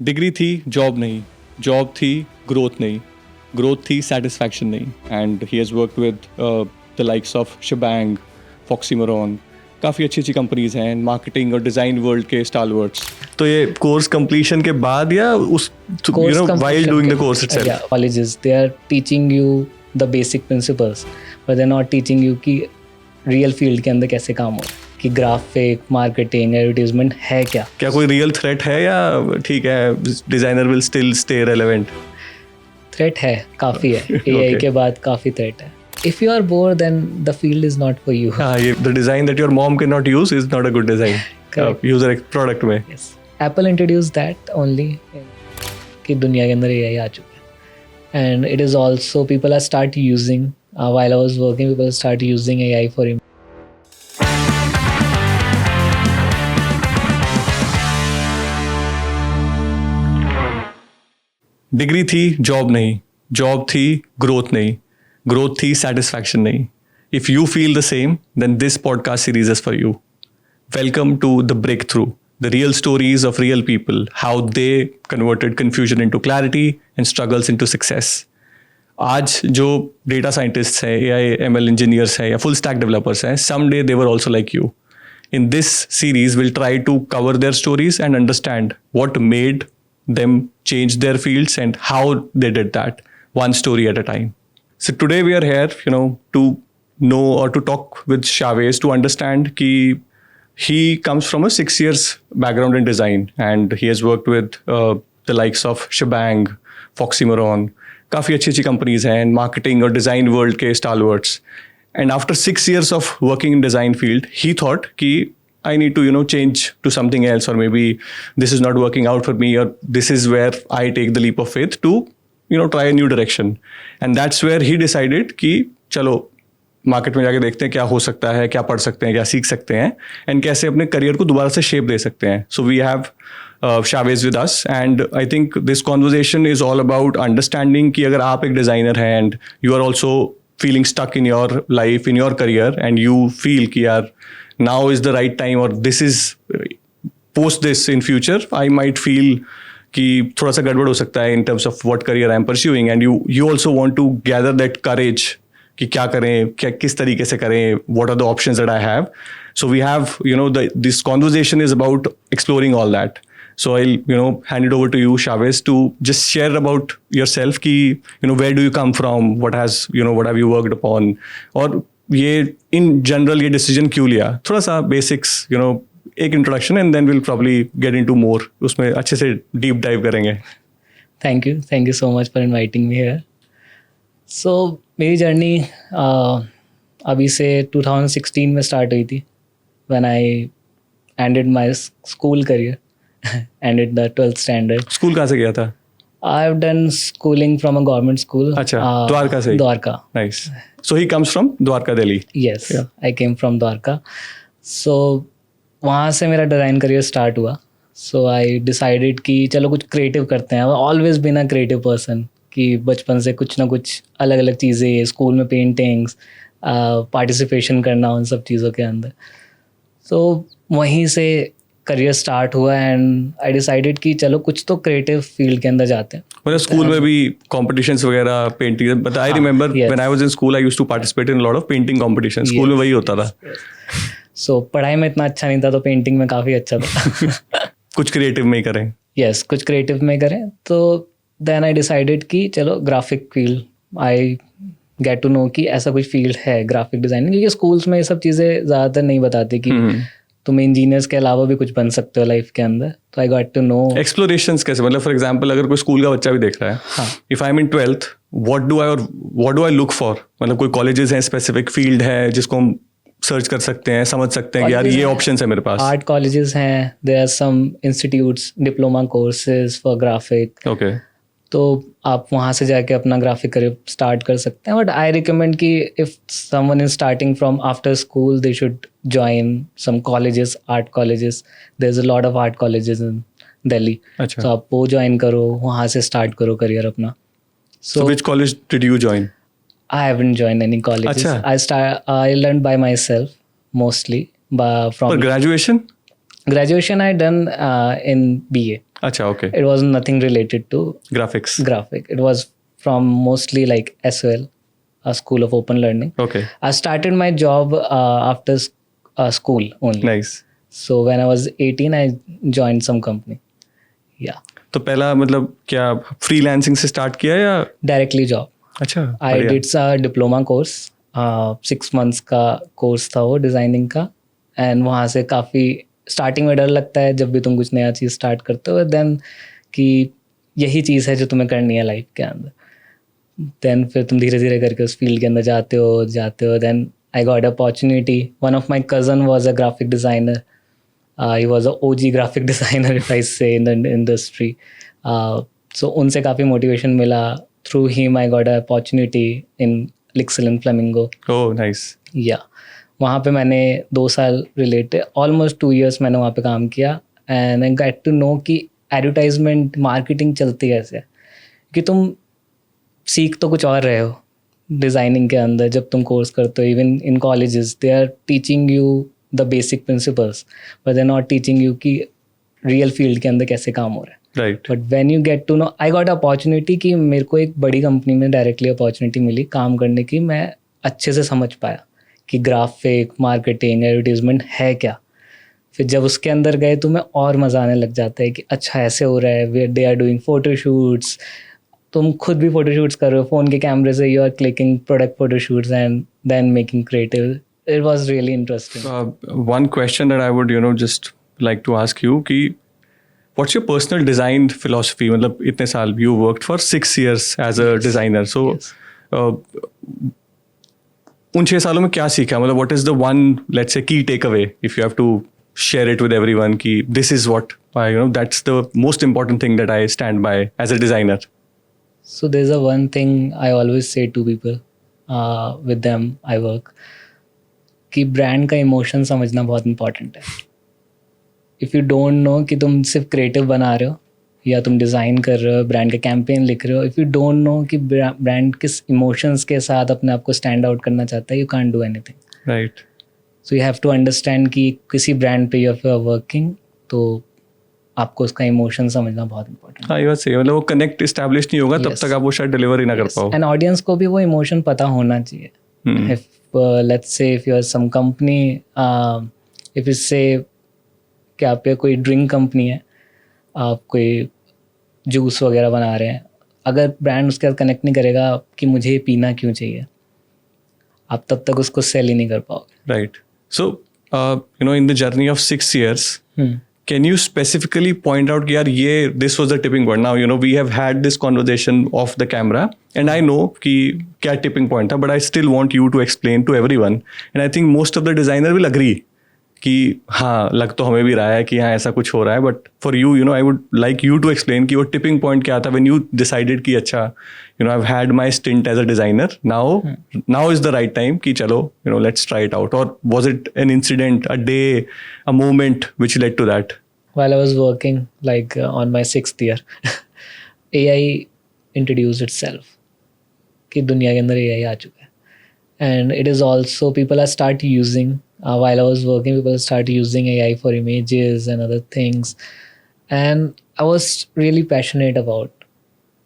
Degree थी, job नहीं, job थी, ग्रोथ नहीं, ग्रोथ थी, सेटिस्फैक्शन नहीं. And he has worked with the likes of Shabang, Foxymoron. काफ़ी अच्छी अच्छी कंपनीज हैं मार्केटिंग और डिज़ाइन वर्ल्ड के स्टालवर्ड्स. तो ये कोर्स कंप्लीशन के बाद या उस while doing the course itself? Colleges, they are teaching you the basic principles, but they're not teaching you कि रियल फील्ड के अंदर कैसे काम हो, कि ग्राफिक, मार्केटिंग, एडवर्टीजमेंट है क्या. क्या कोई रियल थ्रेट है या ठीक है designer will still stay relevant? Threat है, काफ़ी है. AI Okay. के बाद काफ़ी थ्रेट है. If you are bored, then the field is not for you. The design that your mom cannot use is not a good design. Correct. User product में. Yes. Apple introduced that only कि दुनिया के अंदर AI आ चुका है. And it is also people are start using while I was working, people start using AI for degree थी, job नहीं, job थी, ग्रोथ नहीं, ग्रोथ थी, सेटिस्फैक्शन नहीं. If you feel the same then this podcast series is for you. Welcome to the breakthrough, the real stories of real people, how they converted confusion into clarity and struggles into success. आज जो data scientists हैं, AI ML engineers हैं या full stack developers हैं, some day they were also like you. In this series, we'll try to cover their stories and understand what made them change their fields and how they did that, one story at a time. So today we are here, to know or to talk with Chavez to understand कि he comes from a 6 years background in design and he has worked with the likes of Shebang, Foxymoron, काफ़ी अच्छी अच्छी companies हैं marketing और design world के stalwarts. And after 6 years of working in design field, he thought कि I need to, change to something else, or maybe this is not working out for me, or this is where I take the leap of faith to, try a new direction. And that's where he decided कि चलो market में जाके देखते हैं क्या हो सकता है, क्या पढ़ सकते हैं, क्या सीख सकते हैं, एंड कैसे अपने करियर को दोबारा से शेप दे सकते हैं. So we have Chavez with us, and I think this conversation is all about understanding कि अगर आप एक डिज़ाइनर हैं and you are also feeling stuck in your life, in your career, and you feel कि यार now is the right time, or this is post this in future I might feel कि थोड़ा सा गड़बड़ हो सकता है in terms of what career I am pursuing, and you also want to gather that courage कि क्या करें, क्या किस तरीके से करें, what are the options that I have. So we have this conversation is about exploring all that. So I'll hand it over to you, Chavez, to just share about yourself कि where do you come from, what have you worked upon, और ये in general ये decision क्यों लिया, थोड़ा सा basics, एक introduction, and then we'll probably get into more, उसमें अच्छे से deep dive करेंगे. Thank you so much for inviting me here. So मेरी जर्नी अभी से 2016 में स्टार्ट हुई थी, when I ended my school career. Ended the 12th standard. School कहाँ से गया था? I've done schooling from a government school. अच्छा, द्वारका से? Dwarka. Nice. So he comes from Dwarka, Delhi. Yes, yeah. I came from Dwarka. So वहाँ से मेरा design career start हुआ. So I decided कि चलो कुछ क्रिएटिव करते हैं. I've always been a creative person, कि बचपन से कुछ ना कुछ अलग अलग चीज़ें, स्कूल में पेंटिंग्स, पार्टिसिपेशन करना उन सब चीज़ों के अंदर. So वहीं से करियर स्टार्ट हुआ एंड आई डिसाइडेड कि चलो कुछ तो क्रिएटिव फील्ड के अंदर जाते हैं. मतलब स्कूल में भी कॉम्पिटिशंस वगैरह painting, but I remember when I was in school I used to participate in lot of painting competition. School में वही होता था. सो पढ़ाई में इतना अच्छा नहीं था, तो पेंटिंग में काफ़ी अच्छा था. कुछ क्रिएटिव में ही करें. यस, कुछ क्रिएटिव में करें. तो देन आई डिसाइडेड कि चलो graphic field, I get to know कि ऐसा कुछ फील्ड है ग्राफिक डिज़ाइनिंग, क्योंकि स्कूल्स में ये सब चीज़ें ज़्यादातर नहीं बताती कि तुम इंजीनियर्स के अलावा भी कुछ बन सकते हो लाइफ के अंदर. तो I got to know explorations कैसे, मतलब फॉर एग्जांपल अगर कोई स्कूल का बच्चा भी देख रहा है, if I M in 12th, what do I look for, मतलब कोई कॉलेजेस हैं, स्पेसिफिक फील्ड है जिसको हम सर्च कर सकते हैं, समझ सकते हैं कि यार ये ऑप्शंस है मेरे पास. आर्ट कॉलेजेस हैं, there are some institutes, diploma courses for graphic. Okay, तो आप वहाँ से जाके अपना ग्राफिक करियर स्टार्ट कर सकते हैं. बट आई रिकमेंड कि if someone is starting from after school, they should join some colleges, art colleges. There is a lot of art colleges in Delhi. अच्छा, तो आप वो ज्वाइन करो, वहाँ से स्टार्ट करो करियर अपना. So which college did you join? I haven't joined any colleges. अच्छा. I learned by myself mostly. For graduation? Graduation I done in BA. अच्छा, okay. It was nothing related to Graphics. graphic. It was from mostly like SOL, a school of open learning. Okay. I started my job after school only. Nice. So when I was 18, I joined some company. Yeah, तो पहला मतलब क्या freelancing से start किया या? directly job. अच्छा, I बढ़िया. did a diploma course. 6 months का कोर्स था वो डिज़ाइनिंग का. एंड वहाँ से काफ़ी स्टार्टिंग में डर लगता है जब भी तुम कुछ नया चीज़ स्टार्ट करते हो, देन कि यही चीज़ है जो तुम्हें करनी है लाइफ के अंदर. देन फिर तुम धीरे धीरे करके उस फील्ड के अंदर जाते हो. Then I got opportunity. One of my cousin was a graphic designer. He was a OG graphic designer if I say in the industry. So उनसे काफ़ी मोटिवेशन मिला. Through him I got a opportunity in Lixel and Flamingo. Oh, nice. Yeah वहाँ पे मैंने 2 साल related almost 2 years मैंने वहाँ पे काम किया. And I get to know कि एडवर्टाइजमेंट मार्केटिंग चलती कैसे है. कि तुम सीख तो कुछ और रहे हो डिज़ाइनिंग के अंदर जब तुम कोर्स करते हो. Even in colleges they are teaching you the basic principles, but they are not teaching you कि रियल फील्ड के अंदर कैसे काम हो रहा है. Right. But when you get to know, I got opportunity कि मेरे को एक बड़ी कंपनी में डायरेक्टली अपॉर्चुनिटी मिली काम करने की. मैं अच्छे से समझ पाया कि ग्राफिक मार्केटिंग एडवर्टीजमेंट है क्या. फिर जब उसके अंदर गए तो मैं और मज़ा आने लग जाता है कि अच्छा ऐसे हो रहा है. They are doing photoshoots. तुम खुद भी फोटोशूट्स कर रहे हो फ़ोन के कैमरे से. You are clicking product photoshoots and then making creative. It was really interesting. One question that I would just like to ask you कि what's your personal design philosophy? मतलब इतने साल you worked for 6 years as a designer. So Yes. उन 6 सालों में क्या सीखा? मतलब what is the one, let's say, key takeaway if you have to share it with everyone कि this is what that's the most important thing that I stand by as a designer. So there's a one thing I always say to people with them I work कि brand का emotion समझना बहुत important है. If you don't know कि तुम सिर्फ creative बना रहे हो या तुम डिज़ाइन कर रहे हो, ब्रांड का कैंपेन लिख रहे हो, इफ़ यू डोंट नो कि ब्रांड किस इमोशंस के साथ अपने आप को स्टैंड आउट करना चाहता है, you can't do anything. Right. So you have to understand कि किसी ब्रांड पे यू आर वर्किंग, तो आपको उसका इमोशन समझना बहुत इंपॉर्टेंट है. हाँ, ये बात सही है. मतलब वो कनेक्ट इस्टेब्लिश नहीं होगा तब Yes. तक आप वो शायद डिलीवर ही ना कर पाओ. एंड ऑडियंस को भी वो इमोशन पता होना चाहिए. If let's say if you're some company, if you say कि आप पे कोई ड्रिंक कंपनी है, आप कोई जूस वगैरह बना रहे हैं, अगर ब्रांड उसके साथ कनेक्ट नहीं करेगा कि मुझे ये पीना क्यों चाहिए, आप तब तक उसको सेल ही नहीं कर पाओगे. Right. So, in the journey of 6 years, can you specifically point out कि यार ये this was the tipping point? Now, we have had this conversation off the camera and I know कि क्या tipping point था, but I still want you to explain to everyone. And I think most of the designer will agree कि हाँ लग तो हमें भी रहा है कि हाँ ऐसा कुछ हो रहा है. But for you, I would like you to explain कि वो tipping point क्या था when you decided कि अच्छा I've had my stint as a designer. Now is the right time कि चलो let's try it out. Or was it an incident, a day, a moment which led to that? While I was working like on my 6th year, AI introduced itself कि दुनिया के अंदर AI आ चुका है. And it is also people are start using while I was working, people start using AI for images and other things. And I was really passionate about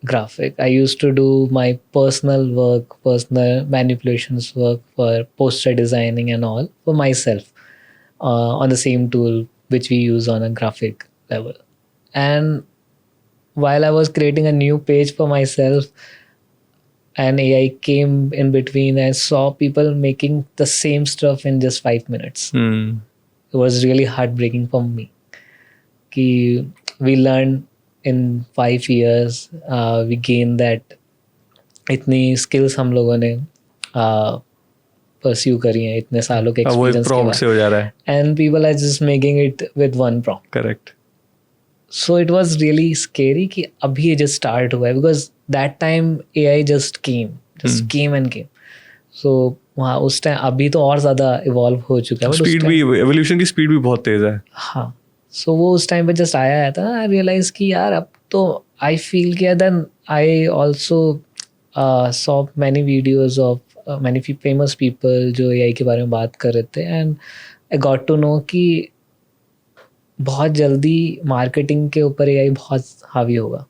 graphic. I used to do my personal work, personal manipulations work for poster designing and all for myself on the same tool which we use on a graphic level. And while I was creating a new page for myself, and AI came in between, I saw people making the same stuff in just 5 minutes. It was really heartbreaking for me. Ki we learned in 5 years, we gained that इतनी skills हम लोगों ने pursue करी हैं इतने सालों के वो एक experience prompt से हो जा रहा है. and people are just making it with one prompt. Correct. So it was really scary कि अभी ये just start हुआ है, because that time AI just came and came. So वहाँ उस टाइम अभी तो और ज़्यादा evolve हो चुका है. Speed भी, evolution की speed भी बहुत तेज है. हाँ. So वो उस टाइम पे just आया था. I realized कि यार अब तो I feel कि then I also saw many videos of many famous people जो AI के बारे में बात कर रहे थे, and I got to know कि बहुत जल्दी मार्केटिंग के ऊपर एआई बहुत हावी होगा.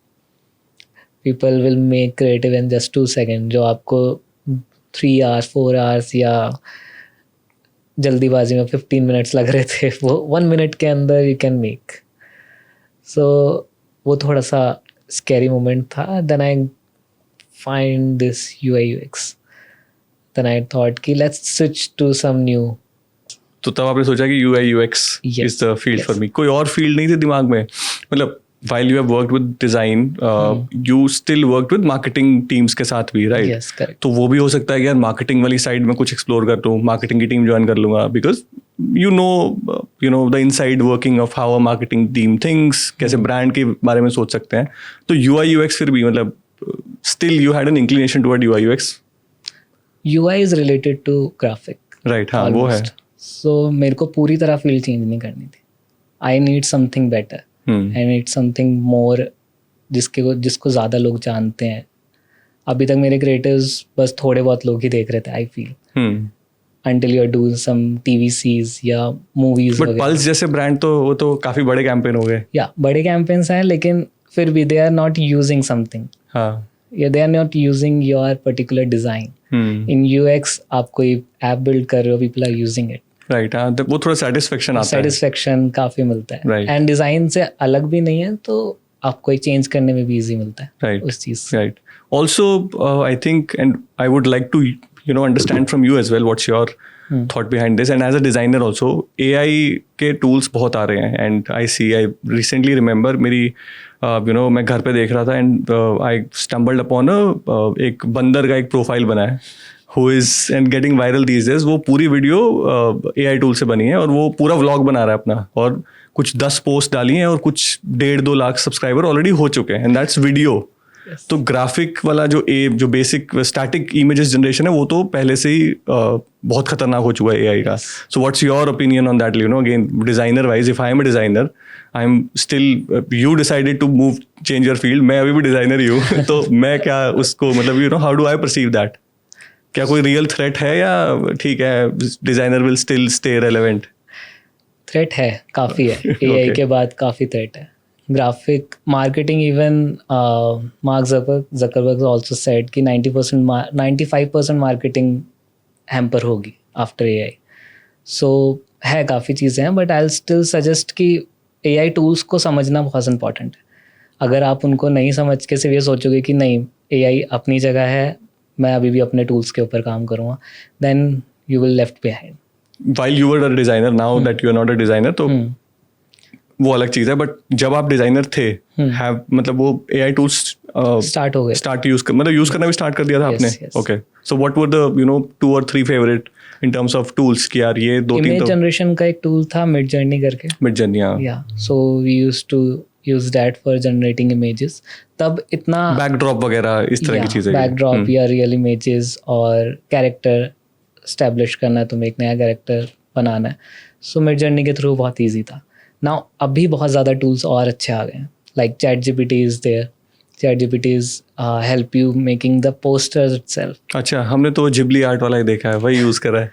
People will make creative in just 2 second, जो आपको 3 आवर्स 4 आवर्स या जल्दीबाजी में 15 मिनट्स लग रहे थे, वो 1 मिनट के अंदर यू कैन मेक. सो वो थोड़ा सा स्कैरी मोमेंट था. Then I find this UI UX. Then I thought कि let's switch to some new. तो तब आपने सोचा कि UI UX Yes, is the field yes. For me. कोई और फील्ड नहीं थी दिमाग में? मतलब while you have worked with design, you still worked with marketing teams के साथ भी, right? Yes, correct. तो वो भी हो सकता है कि यार मार्केटिंग वाली साइड में कुछ एक्सप्लोर कर लूँ, मार्केटिंग की टीम ज्वाइन कर लूँगा, because you know the inside working of how a marketing team thinks, कैसे ब्रांड के बारे में सोच सकते हैं. तो UI UX फिर भी मतलब still you had an inclination toward UI UX, UI is related to graphic. right? हाँ वो है. So मेरे को पूरी तरह फील्ड चेंज नहीं करनी थी. I need something better. I need something more जिसको ज़्यादा लोग जानते हैं. अभी तक मेरे क्रिएटिव्स बस थोड़े बहुत लोग ही देख रहे थे, I feel, until you are doing some TVCs या मूवीज. बट पल्स जैसे ब्रांड तो वो तो काफ़ी बड़े कैंपेन हो गए. या बड़े कैंपेन्स हैं, लेकिन फिर भी they are not using something. हाँ. या they are not using your particular design. In UX आप कोई ऐप बिल्ड कर रहे हो, people are using it, right. हाँ, वो थोड़ा सेटिस्फेक्शन आता है. सेटिस्फेक्शन काफ़ी मिलता है. Right. एंड डिज़ाइन से अलग भी नहीं है, तो आपको एक चेंज करने में भी ईजी मिलता है. Right. उस चीज़ से. Right. Also, I think, and I would like to, understand from you as well, what's your thought behind this. And as a designer also, AI के tools बहुत आ रहे हैं. And I recently remember मेरी, मैं घर पे देख रहा था, and I stumbled upon एक बंदर का एक प्रोफाइल बना है, who is and getting viral these days. वो पूरी वीडियो AI टूल से बनी है, और वो पूरा व्लॉग बना रहा है अपना, और कुछ 10 पोस्ट डाली हैं, और कुछ 1.5-2 लाख सब्सक्राइबर ऑलरेडी हो चुके हैं, एंड दैट्स वीडियो. तो ग्राफिक वाला जो बेसिक स्टैटिक इमेजेस जनरेशन है, वो तो पहले से ही बहुत खतरनाक हो चुका है AI का. So what's your opinion on that? Again designer wise, if I am a designer, I am still, you decided to move, change your field, मैं अभी भी डिजाइनर ही हूँ. तो मैं क्या उसको, मतलब how do I perceive that? क्या कोई रियल थ्रेट है, या ठीक है designer will still stay relevant? Threat है, काफ़ी है. AI के बाद काफ़ी थ्रेट है. Graphic marketing, even mark Zuckerberg also said कि 95% मार्केटिंग हैम्पर होगी आफ्टर AI. सो है, काफ़ी चीज़ें हैं, but I will still suggest कि AI टूल्स को समझना बहुत इंपॉर्टेंट है. अगर आप उनको नहीं समझ के सिर्फ ये सोचोगे कि नहीं AI अपनी जगह है, मैं अभी भी अपने टूल्स के ऊपर काम करूँगा, then you will left behind. While you were a designer, now that you are not a designer, तो वो अलग चीज़ है. बट जब आप डिजाइनर थे, मतलब वो AI टूल्स स्टार्ट हो गए, मतलब यूज करना भी स्टार्ट कर दिया था आपने? yes. Okay. So what were the 2 or 3 favourite in terms of tools कि यार ये 2-3 इमेज तो जनरेशन का एक टूल था Midjourney करके. Midjourney, हाँ. या so we used to use that for generating images. तब इतना बैकड्रॉप वगैरह इस तरह की चीज़ें, बैकड्रॉप या रियल इमेजेस और कैरेक्टर स्टैब्लिश करना है, तुम्हें एक नया कैरेक्टर बनाना है. सो Midjourney के थ्रू बहुत ईजी था. नाउ अभी बहुत ज़्यादा टूल्स और अच्छे आ गए हैं, like ChatGPT is there. ChatGPT is help you making the posters itself. अच्छा, हमने तो जिबली आर्ट वाला ही देखा है, वही यूज़ करा है.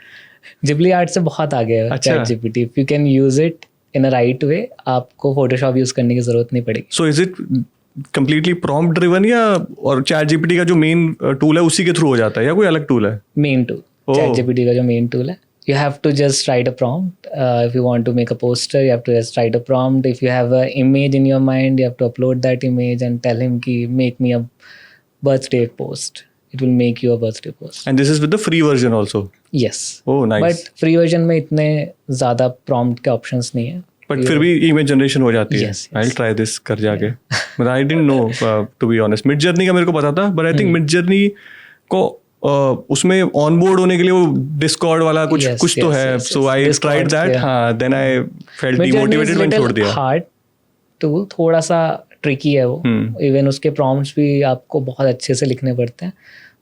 जिबली आर्ट से बहुत आगे है ChatGPT. If you can use it in a right way, आपको फोटोशॉप यूज़ करने की ज़रूरत नहीं पड़ेगी. So is it completely prompt driven, या और ChatGPT का जो मेन टूल है उसी के थ्रू हो जाता है, या कोई अलग टूल है? मेन टूल ChatGPT का जो मेन टूल है. You have to just write a prompt. If you want to make a poster, you have to just write a prompt. If you have an image in your mind, you have to upload that image and tell him ki make me a birthday post. It will make you a birthday post. And this is with the free version also? Yes. Oh, nice. But free version में इतने ज़्यादा prompt के options नहीं है. But फिर भी image generation हो जाती है. Yes. I'll try this कर जाके. But I didn't know, to be honest. Midjourney का मेरे को पता था, but I think Midjourney को उसमें ऑनबोर्ड होने के लिए वो डिस्कॉर्ड वाला कुछ तो है. सो आई ट्राइड दैट. हाँ, देन आई फेल्ट डिमोटिवेटेड, मैंने छोड़ दिया. हार्ड टूल, थोड़ा सा ट्रिकी है वो. इवन उसके प्रॉम्प्ट्स भी आपको बहुत अच्छे से लिखने पड़ते हैं.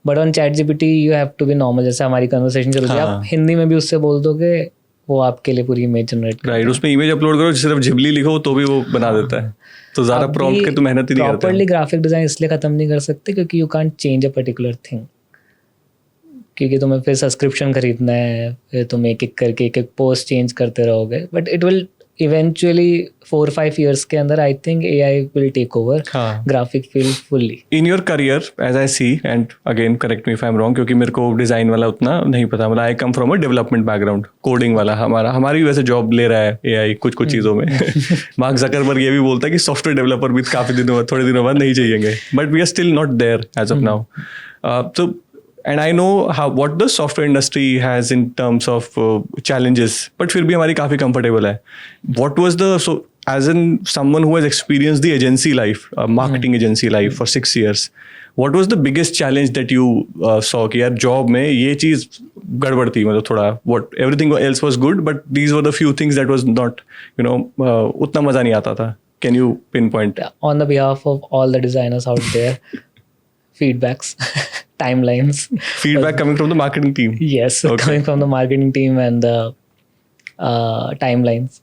But on ChatGPT you have to be normal. जैसे हमारी कन्वर्सेशन चल रही है, आप हिंदी में भी उससे बोल दोगे, वो आपके लिए पूरी इमेज जनरेट कर. राइट. उसमें इमेज अपलोड करो, सिर्फ जिबली लिखो तो भी वो बना देता है. तो ज़्यादा प्रॉम्प्ट के तो मेहनत ही नहीं करते. प्रॉपर्ली ग्राफिक डिजाइन इसलिए खत्म नहीं कर सकते क्योंकि you can't change a particular thing. क्योंकि तुम्हें फिर सब्सक्रिप्शन खरीदना है, फिर तुम एक एक करके एक पोस्ट चेंज करते रहोगे. But it will eventually 4-5 years के अंदर I think AI will take over हाँ. graphic field fully. In your career, as I see, and again correct me if I'm wrong, क्योंकि मेरे को डिज़ाइन वाला उतना नहीं पता, मतलब I come from a development background, coding वाला हमारी वैसे जॉब ले रहा है AI कुछ चीज़ों में. मार्क जकरबर्ग ये भी बोलता है कि सॉफ्टवेयर डेवलपर भी थोड़े दिनों बाद नहीं चाहिएंगे, but we are still not there as of now. तो and I know what the software industry has in terms of challenges, but फिर भी हमारी काफ़ी comfortable है. What was so as in someone who has experienced the agency life, marketing agency life for 6 years, what was the biggest challenge that you saw कि यार job में ये चीज़ गड़बड़ थी, मतलब थोड़ा what everything else was good, but these were the few things that was not, उतना मज़ा नहीं आता था. Can you pinpoint? On the behalf of all the designers out there, feedbacks, timelines. Feedback coming from the marketing team. Yes, Okay. coming from the marketing team and the timelines.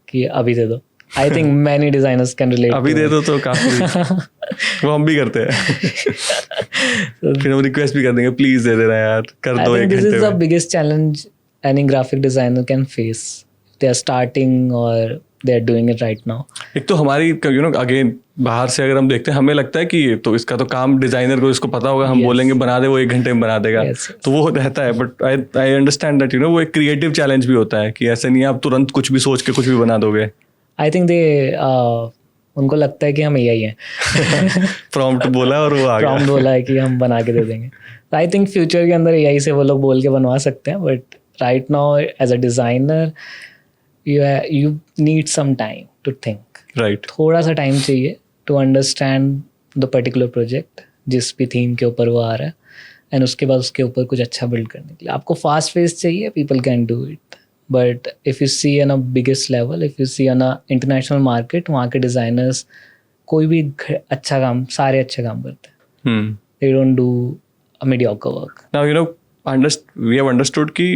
कि अभी दे दो. I think many designers can relate. अभी to they it. दो तो काफी वो हम भी करते हैं. फिर हम रिक्वेस्ट भी कर देंगे, प्लीज दे देना यार, कर I दो think एक this घंटे is the में. biggest challenge any graphic designer can face. They are starting or they are doing it right now. एक तो हमारी अगेन बाहर से अगर हम देखते हैं, हमें लगता है कि तो इसका तो काम डिजाइनर को इसको पता होगा, हम Yes. बोलेंगे बना दे, वो 1 घंटे में बना देगा. Yes. तो वो रहता है, बट आई अंडरस्टैंड दैट वो एक क्रिएटिव चैलेंज भी होता है कि ऐसे नहीं आप तुरंत कुछ भी सोच के कुछ भी बना दोगे. I think they उनको लगता है कि हम AI हैं. प्रॉम्प्ट बोला और वो आ गया. प्रॉम्प्ट बोला है कि हम बना के दे देंगे. आई थिंक फ्यूचर के अंदर AI से वो लोग बोल के बनवा सकते हैं, but right now as a designer you need some time to think. Right. थोड़ा सा टाइम चाहिए to understand the particular project जिस भी थीम के ऊपर वो आ रहा है, एंड उसके बाद उसके ऊपर कुछ अच्छा बिल्ड करने के लिए आपको फास्ट फेस चाहिए. People can do it, but if you see on a biggest level, if you see on a international market, वहाँ के डिज़ाइनर्स कोई भी अच्छा काम, सारे अच्छे काम करते हैं. They don't do a mediocre work. Now, we have understood कि